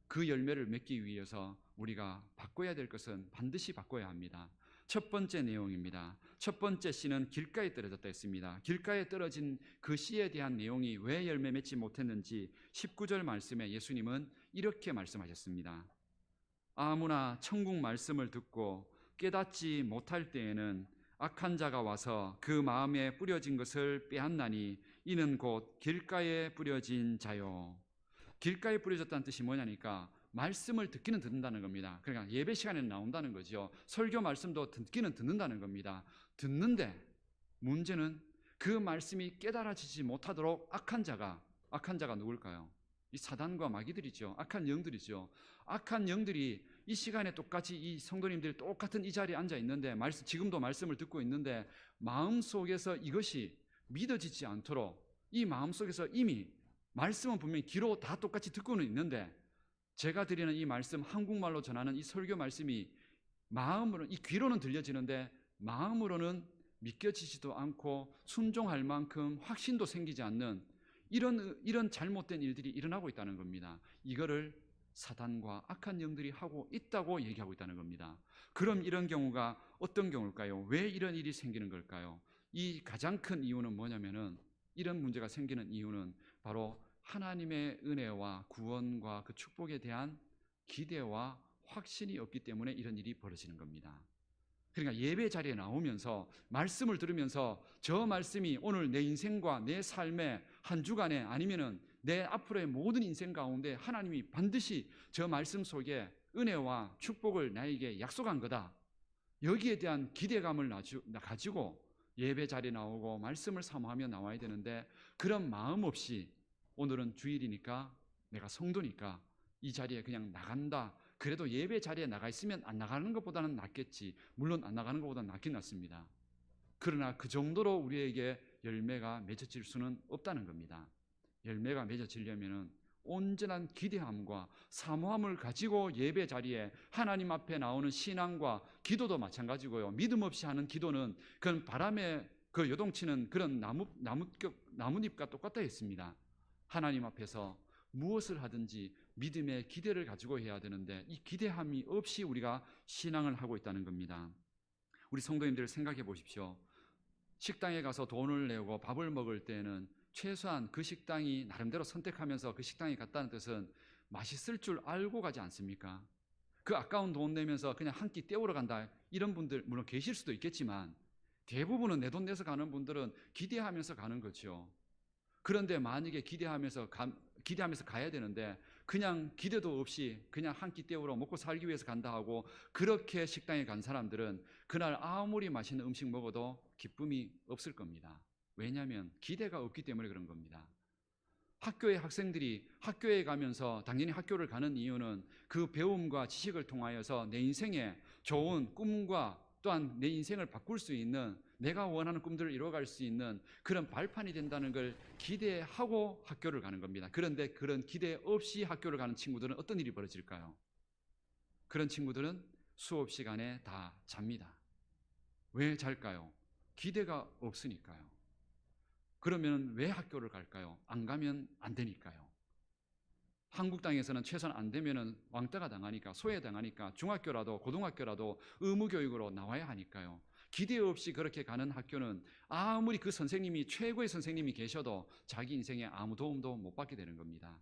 그 열매를 맺기 위해서 우리가 바꿔야 될 것은 반드시 바꿔야 합니다. 첫 번째 내용입니다. 첫 번째 씨는 길가에 떨어졌다 했습니다. 길가에 떨어진 그 씨에 대한 내용이 왜 열매 맺지 못했는지 19절 말씀에 예수님은 이렇게 말씀하셨습니다. 아무나 천국 말씀을 듣고 깨닫지 못할 때에는 악한 자가 와서 그 마음에 뿌려진 것을 빼앗나니 이는 곧 길가에 뿌려진 자요. 길가에 뿌려졌다는 뜻이 뭐냐니까 말씀을 듣기는 듣는다는 겁니다. 그러니까 예배 시간에 나온다는 거죠. 설교 말씀도 듣기는 듣는다는 겁니다. 듣는데 문제는 그 말씀이 깨달아지지 못하도록 악한 자가 누굴까요? 이 사단과 마귀들이죠. 악한 영들이죠. 악한 영들이 이 시간에 똑같이 이 성도님들이 똑같은 이 자리에 앉아 있는데 지금도 말씀을 듣고 있는데 마음속에서 이것이 믿어지지 않도록 이 마음속에서 이미 말씀은 분명히 귀로 다 똑같이 듣고는 있는데 제가 드리는 이 말씀, 한국말로 전하는 이 설교 말씀이 마음으로는, 이 귀로는 들려지는데 마음으로는 믿겨지지도 않고 순종할 만큼 확신도 생기지 않는 이런 잘못된 일들이 일어나고 있다는 겁니다. 이거를 사단과 악한 영들이 하고 있다고 얘기하고 있다는 겁니다. 그럼 이런 경우가 어떤 경우일까요? 왜 이런 일이 생기는 걸까요? 이 가장 큰 이유는 뭐냐면은, 이런 문제가 생기는 이유는 바로 하나님의 은혜와 구원과 그 축복에 대한 기대와 확신이 없기 때문에 이런 일이 벌어지는 겁니다. 그러니까 예배 자리에 나오면서 말씀을 들으면서 저 말씀이 오늘 내 인생과 내 삶의 한 주간에 아니면은 내 앞으로의 모든 인생 가운데 하나님이 반드시 저 말씀 속에 은혜와 축복을 나에게 약속한 거다. 여기에 대한 기대감을 가지고 예배 자리에 나오고 말씀을 사모하며 나와야 되는데, 그런 마음 없이 오늘은 주일이니까 내가 성도니까 이 자리에 그냥 나간다. 그래도 예배 자리에 나가 있으면 안 나가는 것보다는 낫겠지. 물론 안 나가는 것보다는 낫긴 낫습니다. 그러나 그 정도로 우리에게 열매가 맺어질 수는 없다는 겁니다. 열매가 맺어지려면 온전한 기대함과 사모함을 가지고 예배 자리에 하나님 앞에 나오는 신앙과 기도도 마찬가지고요. 믿음 없이 하는 기도는 그건 바람에 그 요동치는 그런 나뭇잎과 똑같다 했습니다. 하나님 앞에서 무엇을 하든지 믿음의 기대를 가지고 해야 되는데 이 기대함이 없이 우리가 신앙을 하고 있다는 겁니다. 우리 성도님들 생각해 보십시오. 식당에 가서 돈을 내고 밥을 먹을 때는 최소한 그 식당이 나름대로 선택하면서 그 식당에 갔다는 뜻은 맛있을 줄 알고 가지 않습니까? 그 아까운 돈 내면서 그냥 한 끼 때우러 간다, 이런 분들 물론 계실 수도 있겠지만 대부분은 내 돈 내서 가는 분들은 기대하면서 가는 거죠. 그런데 만약에 기대하면서 가야 되는데 그냥 기대도 없이 그냥 한 끼 때우러 먹고 살기 위해서 간다 하고 그렇게 식당에 간 사람들은 그날 아무리 맛있는 음식 먹어도 기쁨이 없을 겁니다. 왜냐하면 기대가 없기 때문에 그런 겁니다. 학교의 학생들이 학교에 가면서 당연히 학교를 가는 이유는 그 배움과 지식을 통하여서 내 인생에 좋은 꿈과 또한 내 인생을 바꿀 수 있는, 내가 원하는 꿈들을 이루어갈 수 있는 그런 발판이 된다는 걸 기대하고 학교를 가는 겁니다. 그런데 그런 기대 없이 학교를 가는 친구들은 어떤 일이 벌어질까요? 그런 친구들은 수업 시간에 다 잡니다. 왜 잘까요? 기대가 없으니까요. 그러면 왜 학교를 갈까요? 안 가면 안 되니까요. 한국 땅에서는 최소한 안 되면 왕따가 당하니까, 소외당하니까 중학교라도 고등학교라도 의무교육으로 나와야 하니까요. 기대 없이 그렇게 가는 학교는 아무리 그 선생님이 최고의 선생님이 계셔도 자기 인생에 아무 도움도 못 받게 되는 겁니다.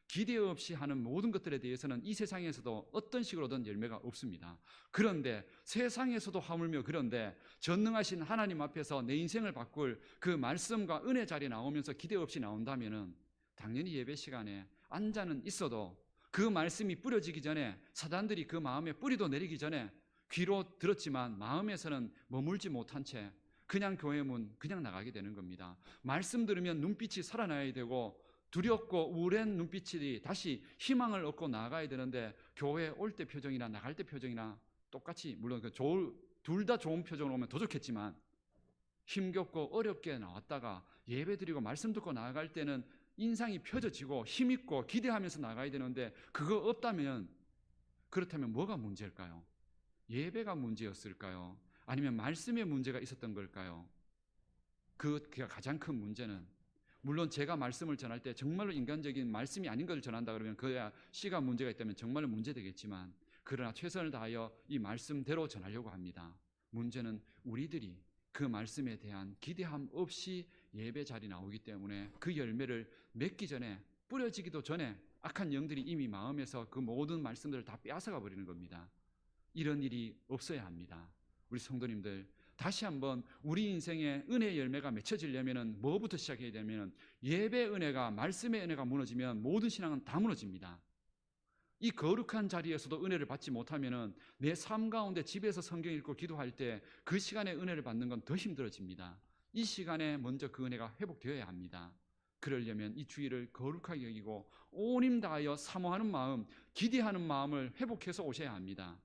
기대 없이 하는 모든 것들에 대해서는 이 세상에서도 어떤 식으로든 열매가 없습니다. 그런데 세상에서도 하물며 그런데 전능하신 하나님 앞에서 내 인생을 바꿀 그 말씀과 은혜 자리에 나오면서 기대 없이 나온다면은 당연히 예배 시간에 앉아는 있어도 그 말씀이 뿌려지기 전에 사단들이 그 마음에 뿌리도 내리기 전에 귀로 들었지만 마음에서는 머물지 못한 채 그냥 교회 문 그냥 나가게 되는 겁니다. 말씀 들으면 눈빛이 살아나야 되고 두렵고 우울한 눈빛이 다시 희망을 얻고 나아가야 되는데 교회 올 때 표정이나 나갈 때 표정이나 똑같이 물론 둘 다 좋은 표정으로 오면 더 좋겠지만 힘겹고 어렵게 나왔다가 예배 드리고 말씀 듣고 나아갈 때는 인상이 펴져지고 힘있고 기대하면서 나가야 되는데 그거 없다면 그렇다면 뭐가 문제일까요? 예배가 문제였을까요? 아니면 말씀에 문제가 있었던 걸까요? 그 가장 큰 문제는 물론 제가 말씀을 전할 때 정말로 인간적인 말씀이 아닌 것을 전한다 그러면 그야 씨가 문제가 있다면 정말로 문제되겠지만 그러나 최선을 다하여 이 말씀대로 전하려고 합니다. 문제는 우리들이 그 말씀에 대한 기대함 없이 예배 자리 나오기 때문에 그 열매를 맺기 전에 뿌려지기도 전에 악한 영들이 이미 마음에서 그 모든 말씀들을 다 빼앗아가 버리는 겁니다. 이런 일이 없어야 합니다. 우리 성도님들 다시 한번 우리 인생에 은혜의 열매가 맺혀지려면 뭐부터 시작해야 되냐면 예배 은혜가 말씀의 은혜가 무너지면 모든 신앙은 다 무너집니다. 이 거룩한 자리에서도 은혜를 받지 못하면 내 삶 가운데 집에서 성경 읽고 기도할 때 그 시간에 은혜를 받는 건 더 힘들어집니다. 이 시간에 먼저 그 은혜가 회복되어야 합니다. 그러려면 이 주일을 거룩하게 여기고 온 힘 다하여 사모하는 마음, 기대하는 마음을 회복해서 오셔야 합니다.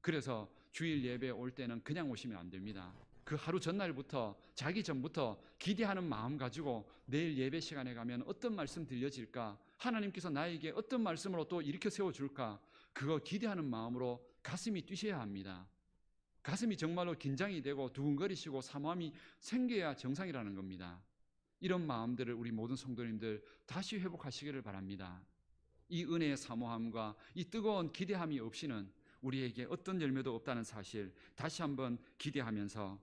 그래서 주일 예배에 올 때는 그냥 오시면 안 됩니다. 그 하루 전날부터 자기 전부터 기대하는 마음 가지고 내일 예배 시간에 가면 어떤 말씀 들려질까? 하나님께서 나에게 어떤 말씀으로 또 일으켜 세워줄까? 그거 기대하는 마음으로 가슴이 뛰셔야 합니다. 가슴이 정말로 긴장이 되고 두근거리시고 사모함이 생겨야 정상이라는 겁니다. 이런 마음들을 우리 모든 성도님들 다시 회복하시기를 바랍니다. 이 은혜의 사모함과 이 뜨거운 기대함이 없이는 우리에게 어떤 열매도 없다는 사실 다시 한번 기대하면서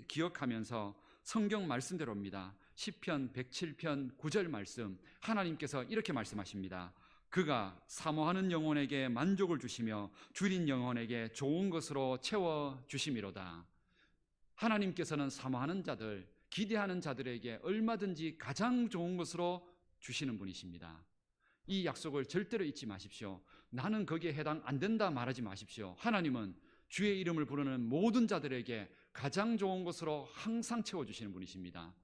기억하면서 성경 말씀대로입니다. 시편 107편 9절 말씀 하나님께서 이렇게 말씀하십니다. 그가 사모하는 영혼에게 만족을 주시며 줄인 영혼에게 좋은 것으로 채워주심이로다. 하나님께서는 사모하는 자들, 기대하는 자들에게 얼마든지 가장 좋은 것으로 주시는 분이십니다. 이 약속을 절대로 잊지 마십시오. 나는 거기에 해당 안 된다 말하지 마십시오. 하나님은 주의 이름을 부르는 모든 자들에게 가장 좋은 것으로 항상 채워주시는 분이십니다.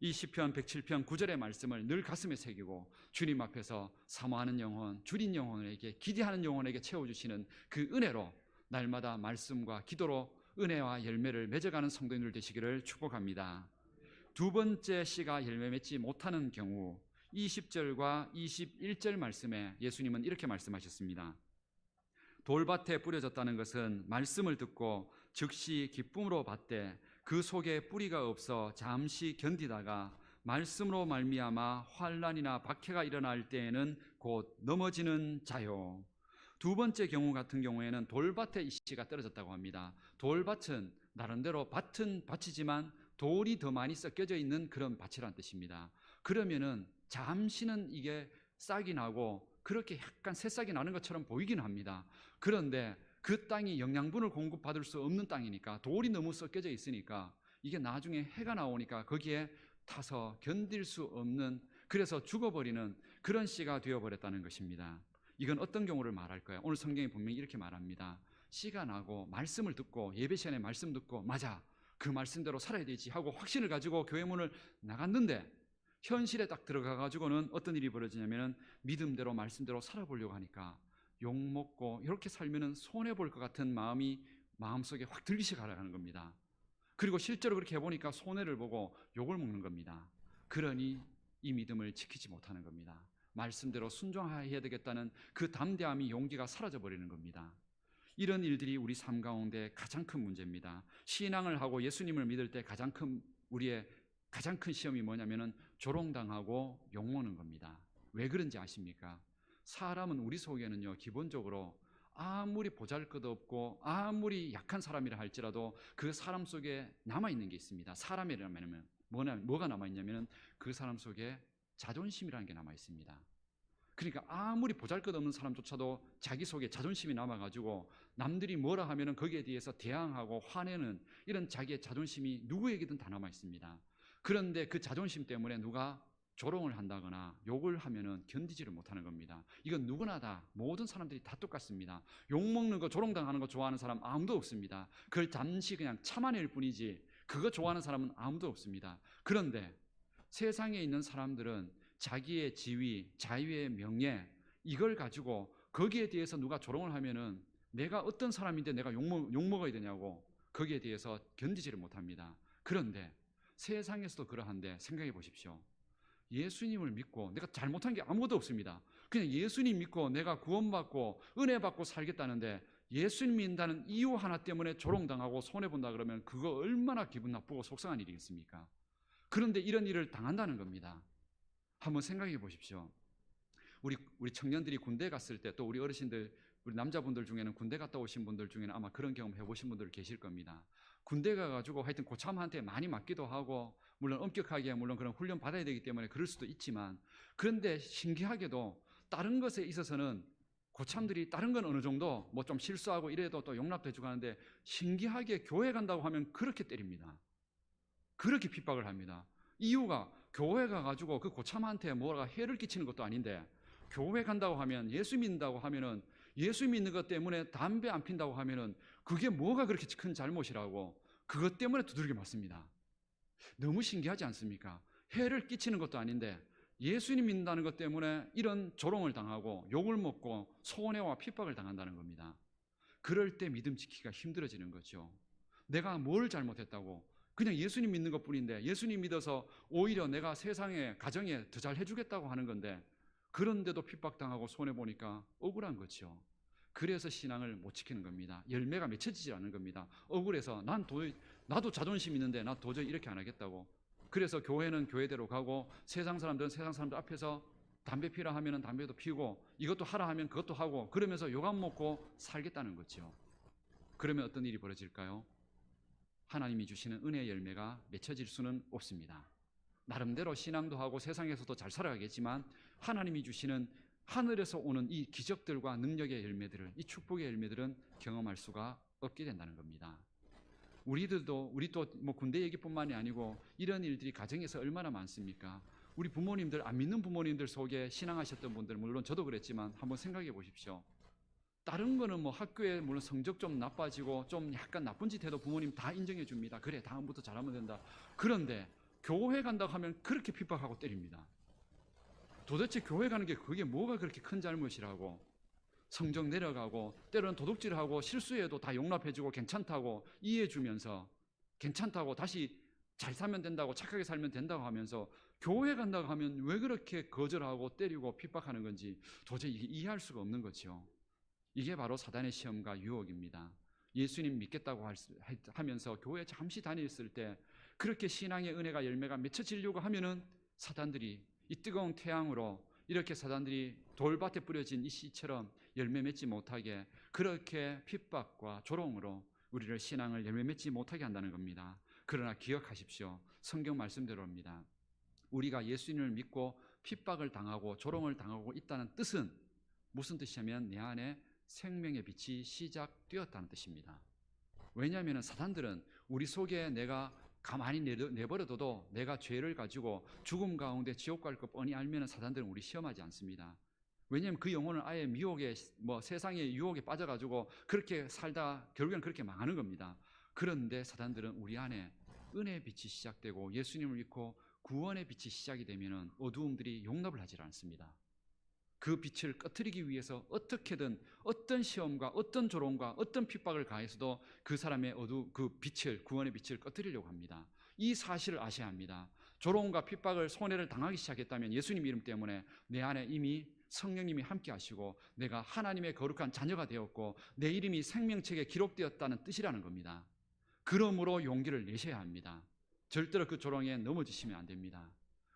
이 시편 107편 9절의 말씀을 늘 가슴에 새기고 주님 앞에서 사모하는 영혼, 줄인 영혼에게 기대하는 영혼에게 채워주시는 그 은혜로 날마다 말씀과 기도로 은혜와 열매를 맺어가는 성도님들 되시기를 축복합니다. 두 번째 씨가 열매 맺지 못하는 경우 20절과 21절 말씀에 예수님은 이렇게 말씀하셨습니다. 돌밭에 뿌려졌다는 것은 말씀을 듣고 즉시 기쁨으로 받되 그 속에 뿌리가 없어 잠시 견디다가 말씀으로 말미암아 환난이나 박해가 일어날 때에는 곧 넘어지는 자요. 두 번째 경우 같은 경우에는 돌밭에 이 씨가 떨어졌다고 합니다. 돌밭은 나름대로 밭은 밭이지만 돌이 더 많이 섞여져 있는 그런 밭이란 뜻입니다. 그러면은 잠시는 이게 싹이 나고 그렇게 약간 새싹이 나는 것처럼 보이긴 합니다. 그런데 그 땅이 영양분을 공급받을 수 없는 땅이니까 돌이 너무 섞여져 있으니까 이게 나중에 해가 나오니까 거기에 타서 견딜 수 없는 그래서 죽어버리는 그런 씨가 되어버렸다는 것입니다. 이건 어떤 경우를 말할까요? 오늘 성경이 분명히 이렇게 말합니다. 씨가 나고 말씀을 듣고 예배 시간에 말씀 듣고 맞아 그 말씀대로 살아야 되지 하고 확신을 가지고 교회 문을 나갔는데 현실에 딱 들어가가지고는 어떤 일이 벌어지냐면 믿음대로 말씀대로 살아보려고 하니까 욕먹고 이렇게 살면은 손해볼 것 같은 마음이 마음속에 확 들기 시작하는 겁니다. 그리고 실제로 그렇게 해보니까 손해를 보고 욕을 먹는 겁니다. 그러니 이 믿음을 지키지 못하는 겁니다. 말씀대로 순종해야 되겠다는 그 담대함이 용기가 사라져버리는 겁니다. 이런 일들이 우리 삶 가운데 가장 큰 문제입니다. 신앙을 하고 예수님을 믿을 때 우리의 가장 큰 시험이 뭐냐면은 조롱당하고 욕먹는 겁니다. 왜 그런지 아십니까? 사람은 우리 속에는요 기본적으로 아무리 보잘것없고 아무리 약한 사람이라 할지라도 그 사람 속에 남아있는 게 있습니다. 사람이라면 뭐가 남아있냐면 그 사람 속에 자존심이라는 게 남아있습니다. 그러니까 아무리 보잘것없는 사람조차도 자기 속에 자존심이 남아가지고 남들이 뭐라 하면은 거기에 대해서 대항하고 화내는 이런 자기의 자존심이 누구에게든 다 남아 있습니다. 그런데 그 자존심 때문에 누가 조롱을 한다거나 욕을 하면은 견디지를 못하는 겁니다. 이건 누구나 다 모든 사람들이 다 똑같습니다. 욕 먹는 거, 조롱당하는 거 좋아하는 사람 아무도 없습니다. 그걸 잠시 그냥 참아낼 뿐이지 그거 좋아하는 사람은 아무도 없습니다. 그런데 세상에 있는 사람들은 자기의 지위, 자유의 명예 이걸 가지고 거기에 대해서 누가 조롱을 하면은 내가 어떤 사람인데 내가 욕먹어야 되냐고 거기에 대해서 견디지를 못합니다. 그런데 세상에서도 그러한데 생각해 보십시오. 예수님을 믿고 내가 잘못한 게 아무것도 없습니다. 그냥 예수님 믿고 내가 구원받고 은혜 받고 살겠다는데 예수님 믿는다는 이유 하나 때문에 조롱당하고 손해본다 그러면 그거 얼마나 기분 나쁘고 속상한 일이겠습니까? 그런데 이런 일을 당한다는 겁니다. 한번 생각해 보십시오. 우리 청년들이 군대 갔을 때 또 우리 어르신들 우리 남자분들 중에는 군대 갔다 오신 분들 중에는 아마 그런 경험 해보신 분들 계실 겁니다. 군대 가가지고 하여튼 고참한테 많이 맞기도 하고 물론 엄격하게 물론 그런 훈련 받아야 되기 때문에 그럴 수도 있지만 그런데 신기하게도 다른 것에 있어서는 고참들이 다른 건 어느 정도 뭐 좀 실수하고 이래도 또 용납도 해주고 하는데 신기하게 교회 간다고 하면 그렇게 때립니다. 그렇게 핍박을 합니다. 이유가 교회 가가지고 그 고참한테 뭐가 해를 끼치는 것도 아닌데 교회 간다고 하면 예수 믿는다고 하면은 예수 믿는 것 때문에 담배 안 핀다고 하면은 그게 뭐가 그렇게 큰 잘못이라고 그것 때문에 두들겨 맞습니다. 너무 신기하지 않습니까? 해를 끼치는 것도 아닌데 예수님 믿는다는 것 때문에 이런 조롱을 당하고 욕을 먹고 손해와 핍박을 당한다는 겁니다. 그럴 때 믿음 지키기가 힘들어지는 거죠. 내가 뭘 잘못했다고 그냥 예수님 믿는 것뿐인데 예수님 믿어서 오히려 내가 세상에 가정에 더 잘 해주겠다고 하는 건데 그런데도 핍박당하고 손해보니까 억울한 거죠. 그래서 신앙을 못 지키는 겁니다. 열매가 맺혀지지 않는 겁니다. 억울해서 나도 자존심 있는데 나 도저히 이렇게 안 하겠다고. 그래서 교회는 교회대로 가고 세상 사람들은 세상 사람들 앞에서 담배 피라 하면 담배도 피우고 이것도 하라 하면 그것도 하고 그러면서 욕 안 먹고 살겠다는 거죠. 그러면 어떤 일이 벌어질까요? 하나님이 주시는 은혜의 열매가 맺혀질 수는 없습니다. 나름대로 신앙도 하고 세상에서도 잘 살아가겠지만 하나님이 주시는 하늘에서 오는 이 기적들과 능력의 열매들을 이 축복의 열매들은 경험할 수가 없게 된다는 겁니다. 우리 또 뭐 군대 얘기뿐만이 아니고 이런 일들이 가정에서 얼마나 많습니까? 우리 부모님들 안 믿는 부모님들 속에 신앙하셨던 분들 물론 저도 그랬지만 한번 생각해 보십시오. 다른 거는 뭐 학교에 물론 성적 좀 나빠지고 좀 약간 나쁜 짓 해도 부모님 다 인정해 줍니다. 그래 다음부터 잘하면 된다. 그런데 교회 간다고 하면 그렇게 핍박하고 때립니다. 도대체 교회 가는 게 그게 뭐가 그렇게 큰 잘못이라고 성적 내려가고 때로는 도둑질하고 실수해도 다 용납해주고 괜찮다고 이해해주면서 괜찮다고 다시 잘 살면 된다고 착하게 살면 된다고 하면서 교회 간다고 하면 왜 그렇게 거절하고 때리고 핍박하는 건지 도저히 이해할 수가 없는 거죠. 이게 바로 사단의 시험과 유혹입니다. 예수님 믿겠다고 하면서 교회 잠시 다녔을 때 그렇게 신앙의 은혜가 열매가 맺혀지려고 하면은 사단들이 이 뜨거운 태양으로 이렇게 사단들이 돌밭에 뿌려진 이 씨처럼 열매 맺지 못하게 그렇게 핍박과 조롱으로 우리를 신앙을 열매 맺지 못하게 한다는 겁니다. 그러나 기억하십시오. 성경 말씀대로입니다. 우리가 예수님을 믿고 핍박을 당하고 조롱을 당하고 있다는 뜻은 무슨 뜻이냐면 내 안에 생명의 빛이 시작되었다는 뜻입니다. 왜냐하면 사단들은 우리 속에 내가 가만히 내버려둬도 내가 죄를 가지고 죽음 가운데 지옥 갈 것 뻔히 알면 사단들은 우리 시험하지 않습니다. 왜냐하면 그 영혼은 아예 미혹에 세상의 유혹에 빠져가지고 그렇게 살다 결국에는 그렇게 망하는 겁니다. 그런데 사단들은 우리 안에 은혜의 빛이 시작되고 예수님을 믿고 구원의 빛이 시작이 되면 어두움들이 용납을 하지 않습니다. 그 빛을 꺼트리기 위해서 어떻게든 어떤 시험과 어떤 조롱과 어떤 핍박을 가해서도 그 사람의 그 빛을 구원의 빛을 꺼트리려고 합니다. 이 사실을 아셔야 합니다. 조롱과 핍박을 손해를 당하기 시작했다면 예수님 이름 때문에 내 안에 이미 성령님이 함께 하시고 내가 하나님의 거룩한 자녀가 되었고 내 이름이 생명책에 기록되었다는 뜻이라는 겁니다. 그러므로 용기를 내셔야 합니다. 절대로 그 조롱에 넘어지시면 안 됩니다.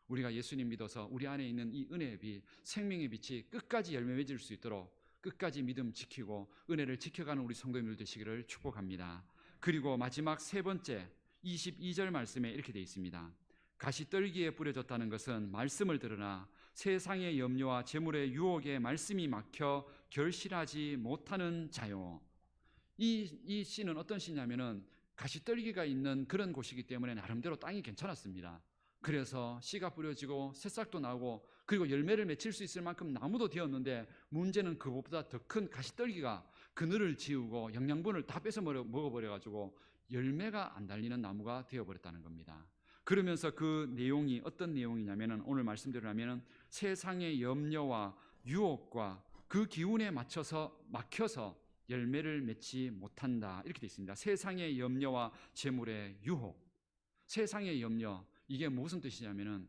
우리가 예수님 믿어서 우리 안에 있는 이 은혜의 빛, 생명의 빛이 끝까지 열매 맺을 수 있도록 끝까지 믿음 지키고 은혜를 지켜가는 우리 성도님들 되시기를 축복합니다. 그리고 마지막 세 번째 22절 말씀에 이렇게 되어 있습니다. 가시떨기에 뿌려졌다는 것은 말씀을 들으나 세상의 염려와 재물의 유혹에 말씀이 막혀 결실하지 못하는 자요. 이 씨는 어떤 씨냐면은 가시떨기가 있는 그런 곳이기 때문에 나름대로 땅이 괜찮았습니다. 그래서 씨가 뿌려지고 새싹도 나고 그리고 열매를 맺힐 수 있을 만큼 나무도 되었는데, 문제는 그것보다 더 큰 가시떨기가 그늘을 지우고 영양분을 다 뺏어 먹어버려 가지고 열매가 안 달리는 나무가 되어버렸다는 겁니다. 그러면서 그 내용이 어떤 내용이냐면은, 오늘 말씀대로라면은 세상의 염려와 유혹과 그 기운에 막혀서 열매를 맺지 못한다, 이렇게 되어 있습니다. 세상의 염려와 재물의 유혹. 세상의 염려, 이게 무슨 뜻이냐면은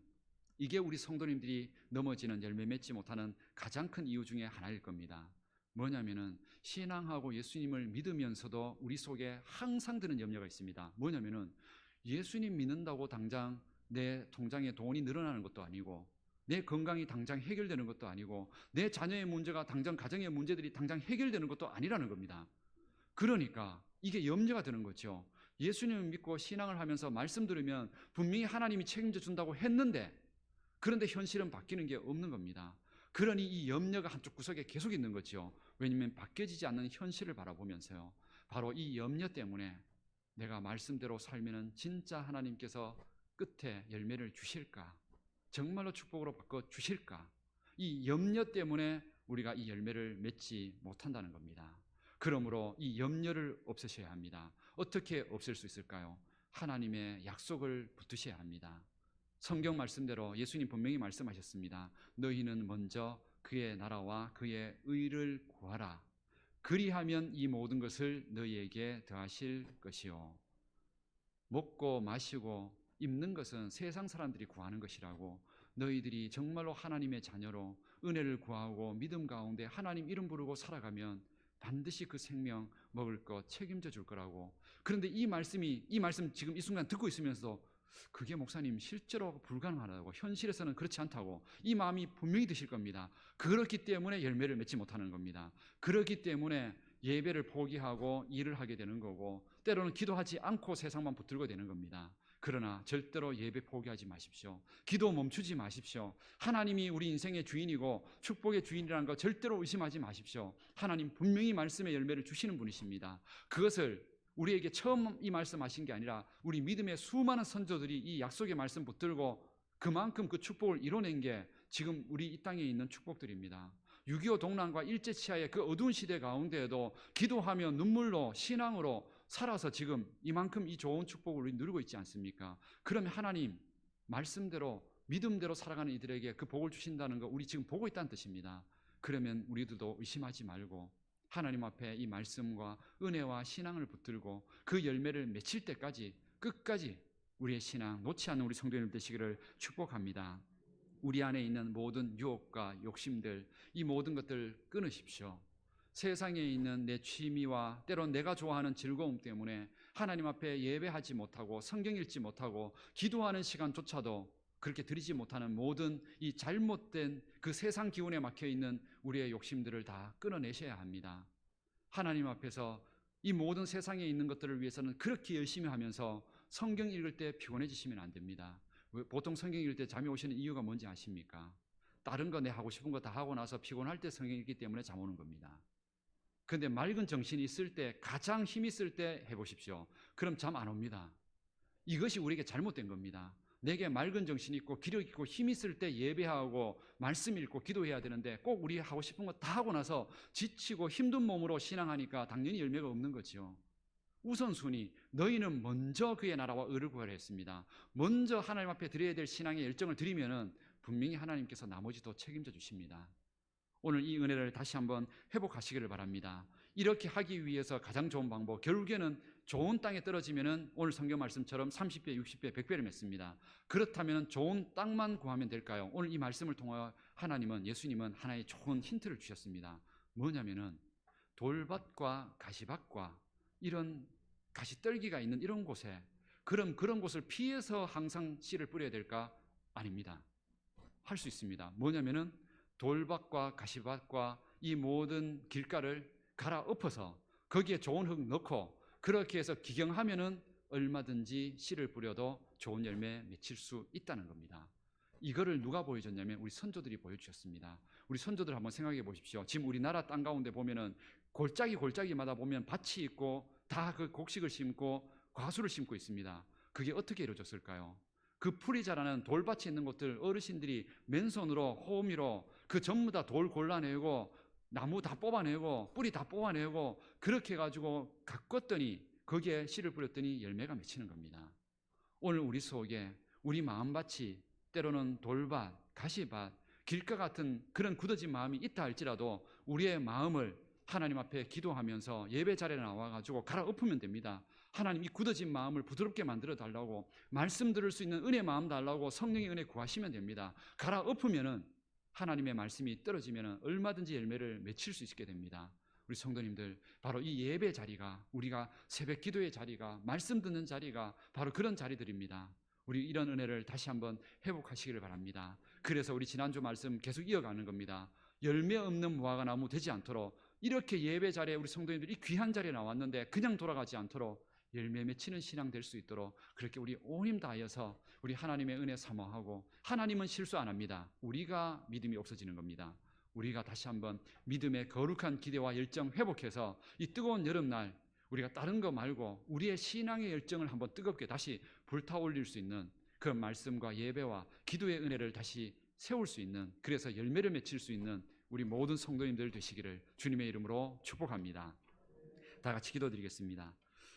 이게 우리 성도님들이 넘어지는, 열매 맺지 못하는 가장 큰 이유 중에 하나일 겁니다. 뭐냐면은 신앙하고 예수님을 믿으면서도 우리 속에 항상 드는 염려가 있습니다. 뭐냐면은 예수님 믿는다고 당장 내 통장에 돈이 늘어나는 것도 아니고, 내 건강이 당장 해결되는 것도 아니고, 내 자녀의 문제가 당장, 가정의 문제들이 당장 해결되는 것도 아니라는 겁니다. 그러니까 이게 염려가 되는 거죠. 예수님을 믿고 신앙을 하면서 말씀 들으면 분명히 하나님이 책임져 준다고 했는데, 그런데 현실은 바뀌는 게 없는 겁니다. 그러니 이 염려가 한쪽 구석에 계속 있는 거죠. 왜냐하면 바뀌어지지 않는 현실을 바라보면서요. 바로 이 염려 때문에 내가 말씀대로 살면은 진짜 하나님께서 끝에 열매를 주실까? 정말로 축복으로 바꿔 주실까? 이 염려 때문에 우리가 이 열매를 맺지 못한다는 겁니다. 그러므로 이 염려를 없애셔야 합니다. 어떻게 없앨 수 있을까요? 하나님의 약속을 붙드셔야 합니다. 성경 말씀대로 예수님 분명히 말씀하셨습니다. 너희는 먼저 그의 나라와 그의 의를 구하라. 그리하면 이 모든 것을 너희에게 더하실 것이요. 먹고 마시고 입는 것은 세상 사람들이 구하는 것이라고, 너희들이 정말로 하나님의 자녀로 은혜를 구하고 믿음 가운데 하나님 이름 부르고 살아가면 반드시 그 생명 먹을 것 책임져 줄 거라고. 그런데 이 말씀 지금 이 순간 듣고 있으면서도 그게 목사님 실제로 불가능하다고, 현실에서는 그렇지 않다고 이 마음이 분명히 드실 겁니다. 그렇기 때문에 열매를 맺지 못하는 겁니다. 그렇기 때문에 예배를 포기하고 일을 하게 되는 거고, 때로는 기도하지 않고 세상만 붙들고 되는 겁니다. 그러나 절대로 예배 포기하지 마십시오. 기도 멈추지 마십시오. 하나님이 우리 인생의 주인이고 축복의 주인이라는 거 절대로 의심하지 마십시오. 하나님 분명히 말씀의 열매를 주시는 분이십니다. 그것을 우리에게 처음 이 말씀하신 게 아니라 우리 믿음의 수많은 선조들이 이 약속의 말씀 붙들고 그만큼 그 축복을 이뤄낸 게 지금 우리 이 땅에 있는 축복들입니다. 6.25 동란과 일제치하의 그 어두운 시대 가운데에도 기도하며 눈물로 신앙으로 살아서 지금 이만큼 이 좋은 축복을 우리 누리고 있지 않습니까? 그러면 하나님 말씀대로 믿음대로 살아가는 이들에게 그 복을 주신다는 거 우리 지금 보고 있다는 뜻입니다. 그러면 우리들도 의심하지 말고 하나님 앞에 이 말씀과 은혜와 신앙을 붙들고 그 열매를 맺힐 때까지 끝까지 우리의 신앙 놓지 않는 우리 성도님 되시기를 축복합니다. 우리 안에 있는 모든 유혹과 욕심들, 이 모든 것들 끊으십시오. 세상에 있는 내 취미와 때론 내가 좋아하는 즐거움 때문에 하나님 앞에 예배하지 못하고 성경 읽지 못하고 기도하는 시간조차도 그렇게 드리지 못하는 모든 이 잘못된 그 세상 기운에 막혀있는 우리의 욕심들을 다 끊어내셔야 합니다. 하나님 앞에서 이 모든 세상에 있는 것들을 위해서는 그렇게 열심히 하면서 성경 읽을 때 피곤해지시면 안 됩니다. 보통 성경 읽을 때 잠이 오시는 이유가 뭔지 아십니까? 다른 거 내 하고 싶은 거 다 하고 나서 피곤할 때 성경 읽기 때문에 잠 오는 겁니다. 그런데 맑은 정신이 있을 때, 가장 힘이 있을 때 해보십시오. 그럼 잠 안 옵니다. 이것이 우리에게 잘못된 겁니다. 내게 맑은 정신이 있고 기력 있고 힘이 있을 때 예배하고 말씀 읽고 기도해야 되는데 꼭 우리 하고 싶은 거 다 하고 나서 지치고 힘든 몸으로 신앙하니까 당연히 열매가 없는 거죠. 우선순위, 너희는 먼저 그의 나라와 의를 구하라 했습니다. 먼저 하나님 앞에 드려야 될 신앙의 열정을 드리면은 분명히 하나님께서 나머지도 책임져 주십니다. 오늘 이 은혜를 다시 한번 회복하시기를 바랍니다. 이렇게 하기 위해서 가장 좋은 방법, 결국에는 좋은 땅에 떨어지면은 오늘 성경 말씀처럼 30배, 60배, 100배를 맺습니다. 그렇다면 좋은 땅만 구하면 될까요? 오늘 이 말씀을 통하여 하나님은, 예수님은 하나의 좋은 힌트를 주셨습니다. 뭐냐면은 돌밭과 가시밭과 이런 가시떨기가 있는 이런 곳에, 그런 곳을 피해서 항상 씨를 뿌려야 될까? 아닙니다. 할 수 있습니다. 뭐냐면은 돌밭과 가시밭과 이 모든 길가를 갈아엎어서 거기에 좋은 흙 넣고 그렇게 해서 기경하면은 얼마든지 씨를 뿌려도 좋은 열매 맺힐 수 있다는 겁니다. 이거를 누가 보여줬냐면 우리 선조들이 보여주셨습니다. 우리 선조들 한번 생각해 보십시오. 지금 우리나라 땅 가운데 보면은 골짜기마다 보면 밭이 있고 다 그 곡식을 심고 과수를 심고 있습니다. 그게 어떻게 이루어졌을까요? 그 풀이 자라는 돌밭이 있는 곳들 어르신들이 맨손으로 호미로 그 전부 다 돌 골라내고 나무 다 뽑아내고 뿌리 다 뽑아내고 그렇게 해가지고 가꿨더니 거기에 씨를 뿌렸더니 열매가 맺히는 겁니다. 오늘 우리 속에 우리 마음밭이 때로는 돌밭, 가시밭, 길가 같은 그런 굳어진 마음이 있다 할지라도 우리의 마음을 하나님 앞에 기도하면서 예배 자리에 나와가지고 갈아엎으면 됩니다. 하나님 이 굳어진 마음을 부드럽게 만들어 달라고 말씀 들을 수 있는 은혜 마음 달라고 성령의 은혜 구하시면 됩니다. 갈아엎으면은 하나님의 말씀이 떨어지면은 얼마든지 열매를 맺힐 수 있게 됩니다. 우리 성도님들 바로 이 예배 자리가 우리가 새벽 기도의 자리가 말씀 듣는 자리가 바로 그런 자리들입니다. 우리 이런 은혜를 다시 한번 회복하시기를 바랍니다. 그래서 우리 지난주 말씀 계속 이어가는 겁니다. 열매 없는 무화과 나무 되지 않도록 이렇게 예배 자리에 우리 성도님들이 귀한 자리에 나왔는데 그냥 돌아가지 않도록 열매 맺히는 신앙 될 수 있도록 그렇게 우리 온 힘 다하여서 우리 하나님의 은혜 사모하고 하나님은 실수 안 합니다. 우리가 믿음이 없어지는 겁니다. 우리가 다시 한번 믿음의 거룩한 기대와 열정 회복해서 이 뜨거운 여름날 우리가 다른 거 말고 우리의 신앙의 열정을 한번 뜨겁게 다시 불타올릴 수 있는 그런 말씀과 예배와 기도의 은혜를 다시 세울 수 있는 그래서 열매를 맺힐 수 있는 우리 모든 성도님들 되시기를 주님의 이름으로 축복합니다. 다 같이 기도드리겠습니다.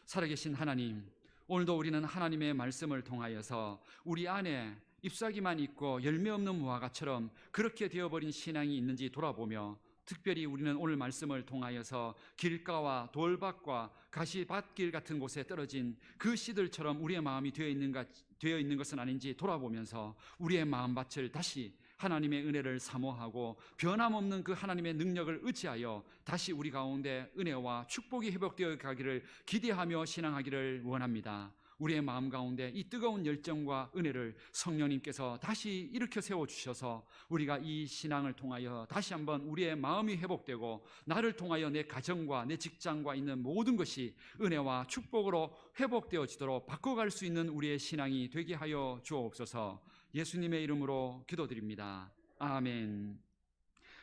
살아계신 하나님, 오늘도 우리는 하나님의 말씀을 통하여서 우리 안에 잎사귀만 있고 열매 없는 무화과처럼 그렇게 되어버린 신앙이 있는지 돌아보며 특별히 우리는 오늘 말씀을 통하여서 길가와 돌밭과 가시밭길 같은 곳에 떨어진 그 씨들처럼 우리의 마음이 되어 있는 것은 아닌지 돌아보면서 우리의 마음밭을 다시 하나님의 은혜를 사모하고 변함없는 그 하나님의 능력을 의지하여 다시 우리 가운데 은혜와 축복이 회복되어 가기를 기대하며 신앙하기를 원합니다. 우리의 마음 가운데 이 뜨거운 열정과 은혜를 성령님께서 다시 일으켜 세워주셔서 우리가 이 신앙을 통하여 다시 한번 우리의 마음이 회복되고 나를 통하여 내 가정과 내 직장과 있는 모든 것이 은혜와 축복으로 회복되어지도록 바꿔갈 수 있는 우리의 신앙이 되게 하여 주옵소서. 예수님의 이름으로 기도드립니다. 아멘.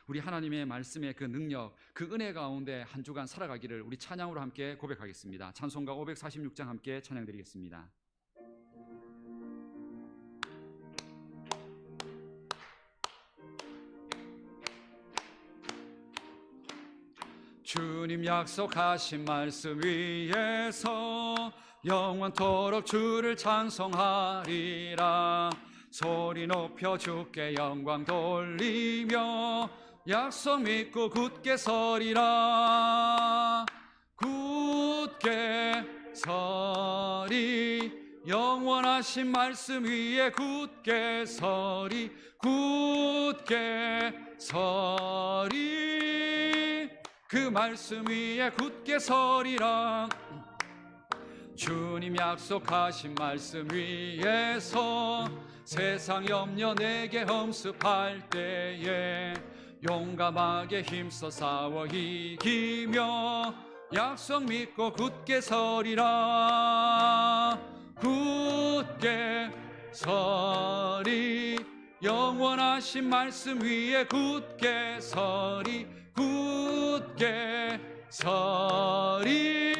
우리 하나님의 말씀의 그 능력, 그 은혜 가운데 한 주간 살아가기를 우리 찬양으로 함께 고백하겠습니다. 찬송가 546장 함께 찬양드리겠습니다. 주님 약속하신 말씀 위에서 영원토록 주를 찬송하리라. 소리 높여 주께 영광 돌리며 약속 믿고 굳게 서리라. 굳게 서리 영원하신 말씀 위에 굳게 서리 굳게 서리 그 말씀 위에 굳게 서리라. 주님 약속하신 말씀 위에서 세상 염려 내게 험습할 때에 용감하게 힘써 싸워 이기며 약속 믿고 굳게 서리라. 굳게 서리 영원하신 말씀 위에 굳게 서리 굳게 서리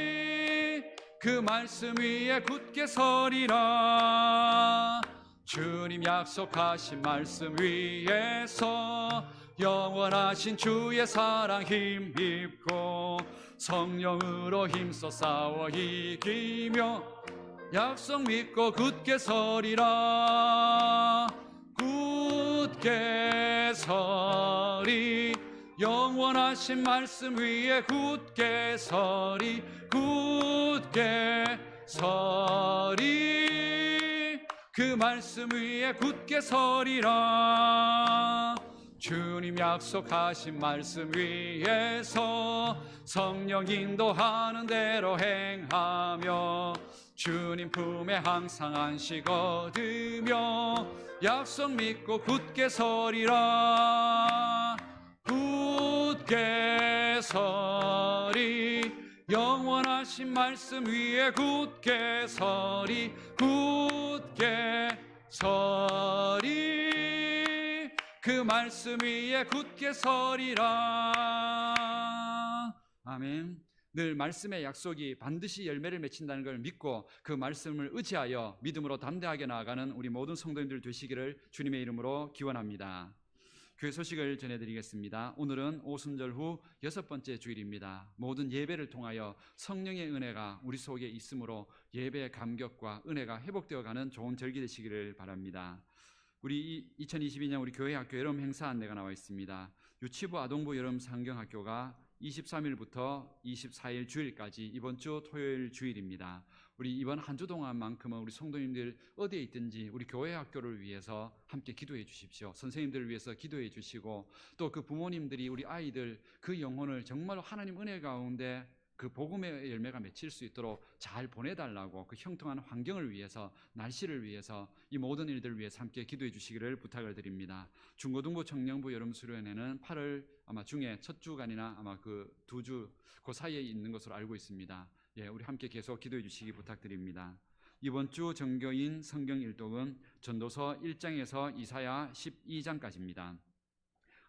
그 말씀 위에 굳게 서리라. 주님 약속하신 말씀 위에서 영원하신 주의 사랑 힘입고 성령으로 힘써 싸워 이기며 약속 믿고 굳게 서리라. 굳게 서리 영원하신 말씀 위에 굳게 서리 굳게 서리 그 말씀 위에 굳게 서리라. 주님 약속하신 말씀 위에서 성령 인도하는 대로 행하며 주님 품에 항상 안식 얻으며 약속 믿고 굳게 서리라. 굳게 서리 영원하신 말씀 위에 굳게 서리 굳게 서리 그 말씀 위에 굳게 서리라. 아멘. 늘 말씀의 약속이 반드시 열매를 맺힌다는 걸 믿고 그 말씀을 의지하여 믿음으로 담대하게 나아가는 우리 모든 성도님들 되시기를 주님의 이름으로 기원합니다. 교회 소식을 전해드리겠습니다. 오늘은 오순절 후 6번째 주일입니다. 모든 예배를 통하여 성령의 은혜가 우리 속에 있으므로 예배의 감격과 은혜가 회복되어가는 좋은 절기 되시기를 바랍니다. 우리 2022년 우리 교회 학교 여름 행사 안내가 나와 있습니다. 유치부 아동부 여름 상경학교가 23일부터 24일 주일까지 이번 주 토요일 주일입니다. 우리 이번 한 주 동안만큼은 우리 성도님들 어디에 있든지 우리 교회 학교를 위해서 함께 기도해 주십시오. 선생님들을 위해서 기도해 주시고 또 그 부모님들이 우리 아이들 그 영혼을 정말로 하나님 은혜 가운데 그 복음의 열매가 맺힐 수 있도록 잘 보내달라고 그 형통한 환경을 위해서 날씨를 위해서 이 모든 일들을 위해서 함께 기도해 주시기를 부탁을 드립니다. 중고등부 청년부 여름 수련회는 8월 아마 중에 첫 주간이나 아마 그 2주 그 사이에 있는 것으로 알고 있습니다. 예, 우리 함께 계속 기도해 주시기 부탁드립니다. 이번 주 정교인 성경 일독은 전도서 1장에서 이사야 12장까지입니다.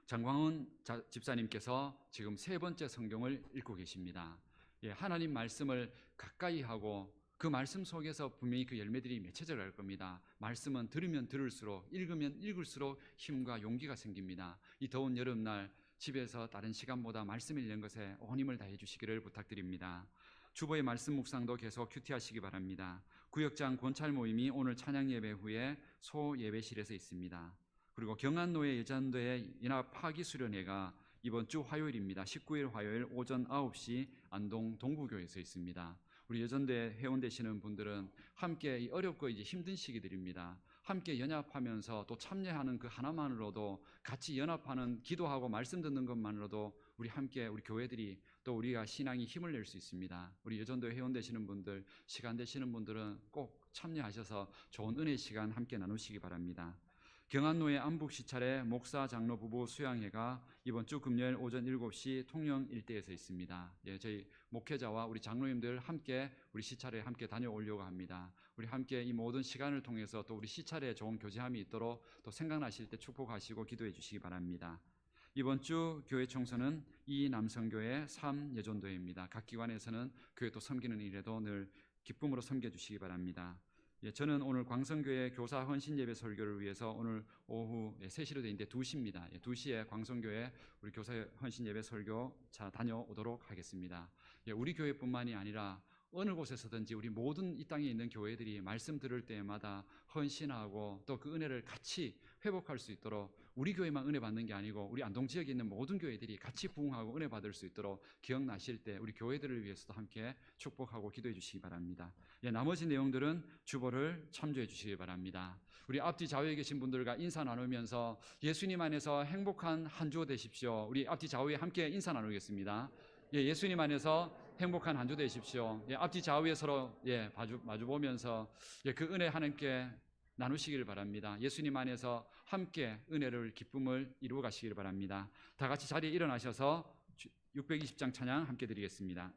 장광훈 집사님께서 지금 3번째 성경을 읽고 계십니다. 예, 하나님 말씀을 가까이 하고 그 말씀 속에서 분명히 그 열매들이 맺혀져 갈 겁니다. 말씀은 들으면 들을수록 읽으면 읽을수록 힘과 용기가 생깁니다. 이 더운 여름날 집에서 다른 시간보다 말씀 읽는 것에 온 힘을 다해 주시기를 부탁드립니다. 주보의 말씀 묵상도 계속 큐티하시기 바랍니다. 구역장 권찰 모임이 오늘 찬양 예배 후에 소 예배실에서 있습니다. 그리고 경안노예 예전도의 연합 파기 수련회가 이번 주 화요일입니다. 19일 화요일 오전 9시 안동 동구교에서 있습니다. 우리 여전대 회원 되시는 분들은 함께 이 어렵고 이제 힘든 시기들입니다. 함께 연합하면서 또 참여하는 그 하나만으로도 같이 연합하는 기도하고 말씀 듣는 것만으로도 우리 함께 우리 교회들이 또 우리가 신앙이 힘을 낼 수 있습니다. 우리 여전도 회원 되시는 분들, 시간 되시는 분들은 꼭 참여하셔서 좋은 은혜의 시간 함께 나누시기 바랍니다. 경안노예 안북시찰의 목사 장로 부부 수양회가 이번 주 금요일 오전 7시 통영 일대에서 있습니다. 예, 저희 목회자와 우리 장로님들 함께 우리 시찰에 함께 다녀오려고 합니다. 우리 함께 이 모든 시간을 통해서 또 우리 시찰에 좋은 교제함이 있도록 또 생각나실 때 축복하시고 기도해 주시기 바랍니다. 이번 주 교회 청소는 이 남성교회 3예전도회입니다. 각 기관에서는 교회 또 섬기는 일에도 늘 기쁨으로 섬겨주시기 바랍니다. 예, 저는 오늘 광성교회 교사 헌신 예배 설교를 위해서 오늘 오후 3시로 되어 있는데 2시입니다. 2시에 광성교회 우리 교사 헌신 예배 설교 다녀오도록 하겠습니다. 예, 우리 교회뿐만이 아니라 어느 곳에서든지 우리 모든 이 땅에 있는 교회들이 말씀 들을 때마다 헌신하고 또 그 은혜를 같이 회복할 수 있도록 우리 교회만 은혜 받는 게 아니고 우리 안동 지역에 있는 모든 교회들이 같이 부흥하고 은혜 받을 수 있도록 기억나실 때 우리 교회들을 위해서도 함께 축복하고 기도해 주시기 바랍니다. 예, 나머지 내용들은 주보를 참조해 주시기 바랍니다. 우리 앞뒤 좌우에 계신 분들과 인사 나누면서 예수님 안에서 행복한 한 주 되십시오. 우리 앞뒤 좌우에 함께 인사 나누겠습니다. 예, 예수님 안에서 행복한 한 주 되십시오. 예, 앞뒤 좌우에 서로 마주 보면서 그 은혜 하나님께 나누시기를 바랍니다. 예수님 안에서 함께 은혜를 기쁨을 이루어 가시기를 바랍니다. 다 같이 자리에 일어나셔서 620장 찬양 함께 드리겠습니다.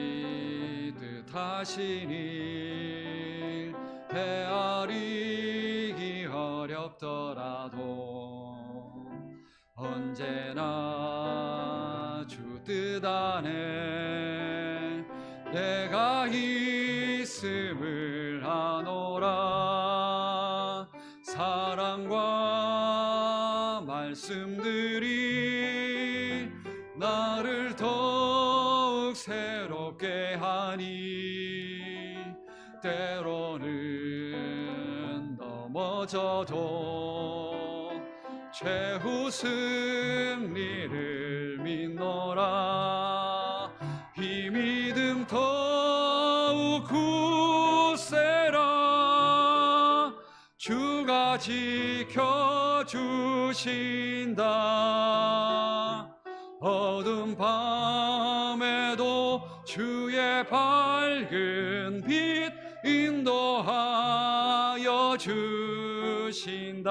주님이 뜻하신 일 헤아리기 어렵더라도 언제나 주 뜻 안에 내가 있음을 아노라. 사랑과 말씀들이 나를 더욱 새롭게 하니 때로는 넘어져도 최후 승리를 믿노라. 이 믿음 더욱 굳세라. 주가 지켜주신다. 어두운 밤에도 주의 밝은 빛 인도하여 주신다.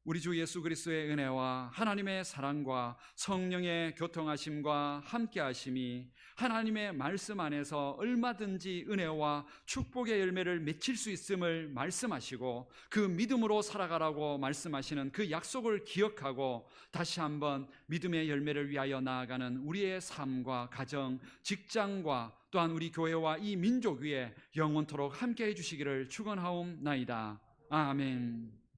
우리 주 예수 그리스도의 은혜와 하나님의 사랑과 성령의 교통하심과 함께하심이 하나님의 말씀 안에서 얼마든지 은혜와 축복의 열매를 맺힐 수 있음을 말씀하시고 그 믿음으로 살아가라고 말씀하시는 그 약속을 기억하고 다시 한번 믿음의 열매를 위하여 나아가는 우리의 삶과 가정, 직장과 또한 우리 교회와 이 민족 위에 영원토록 함께해 주시기를 축원하옵나이다. 아멘.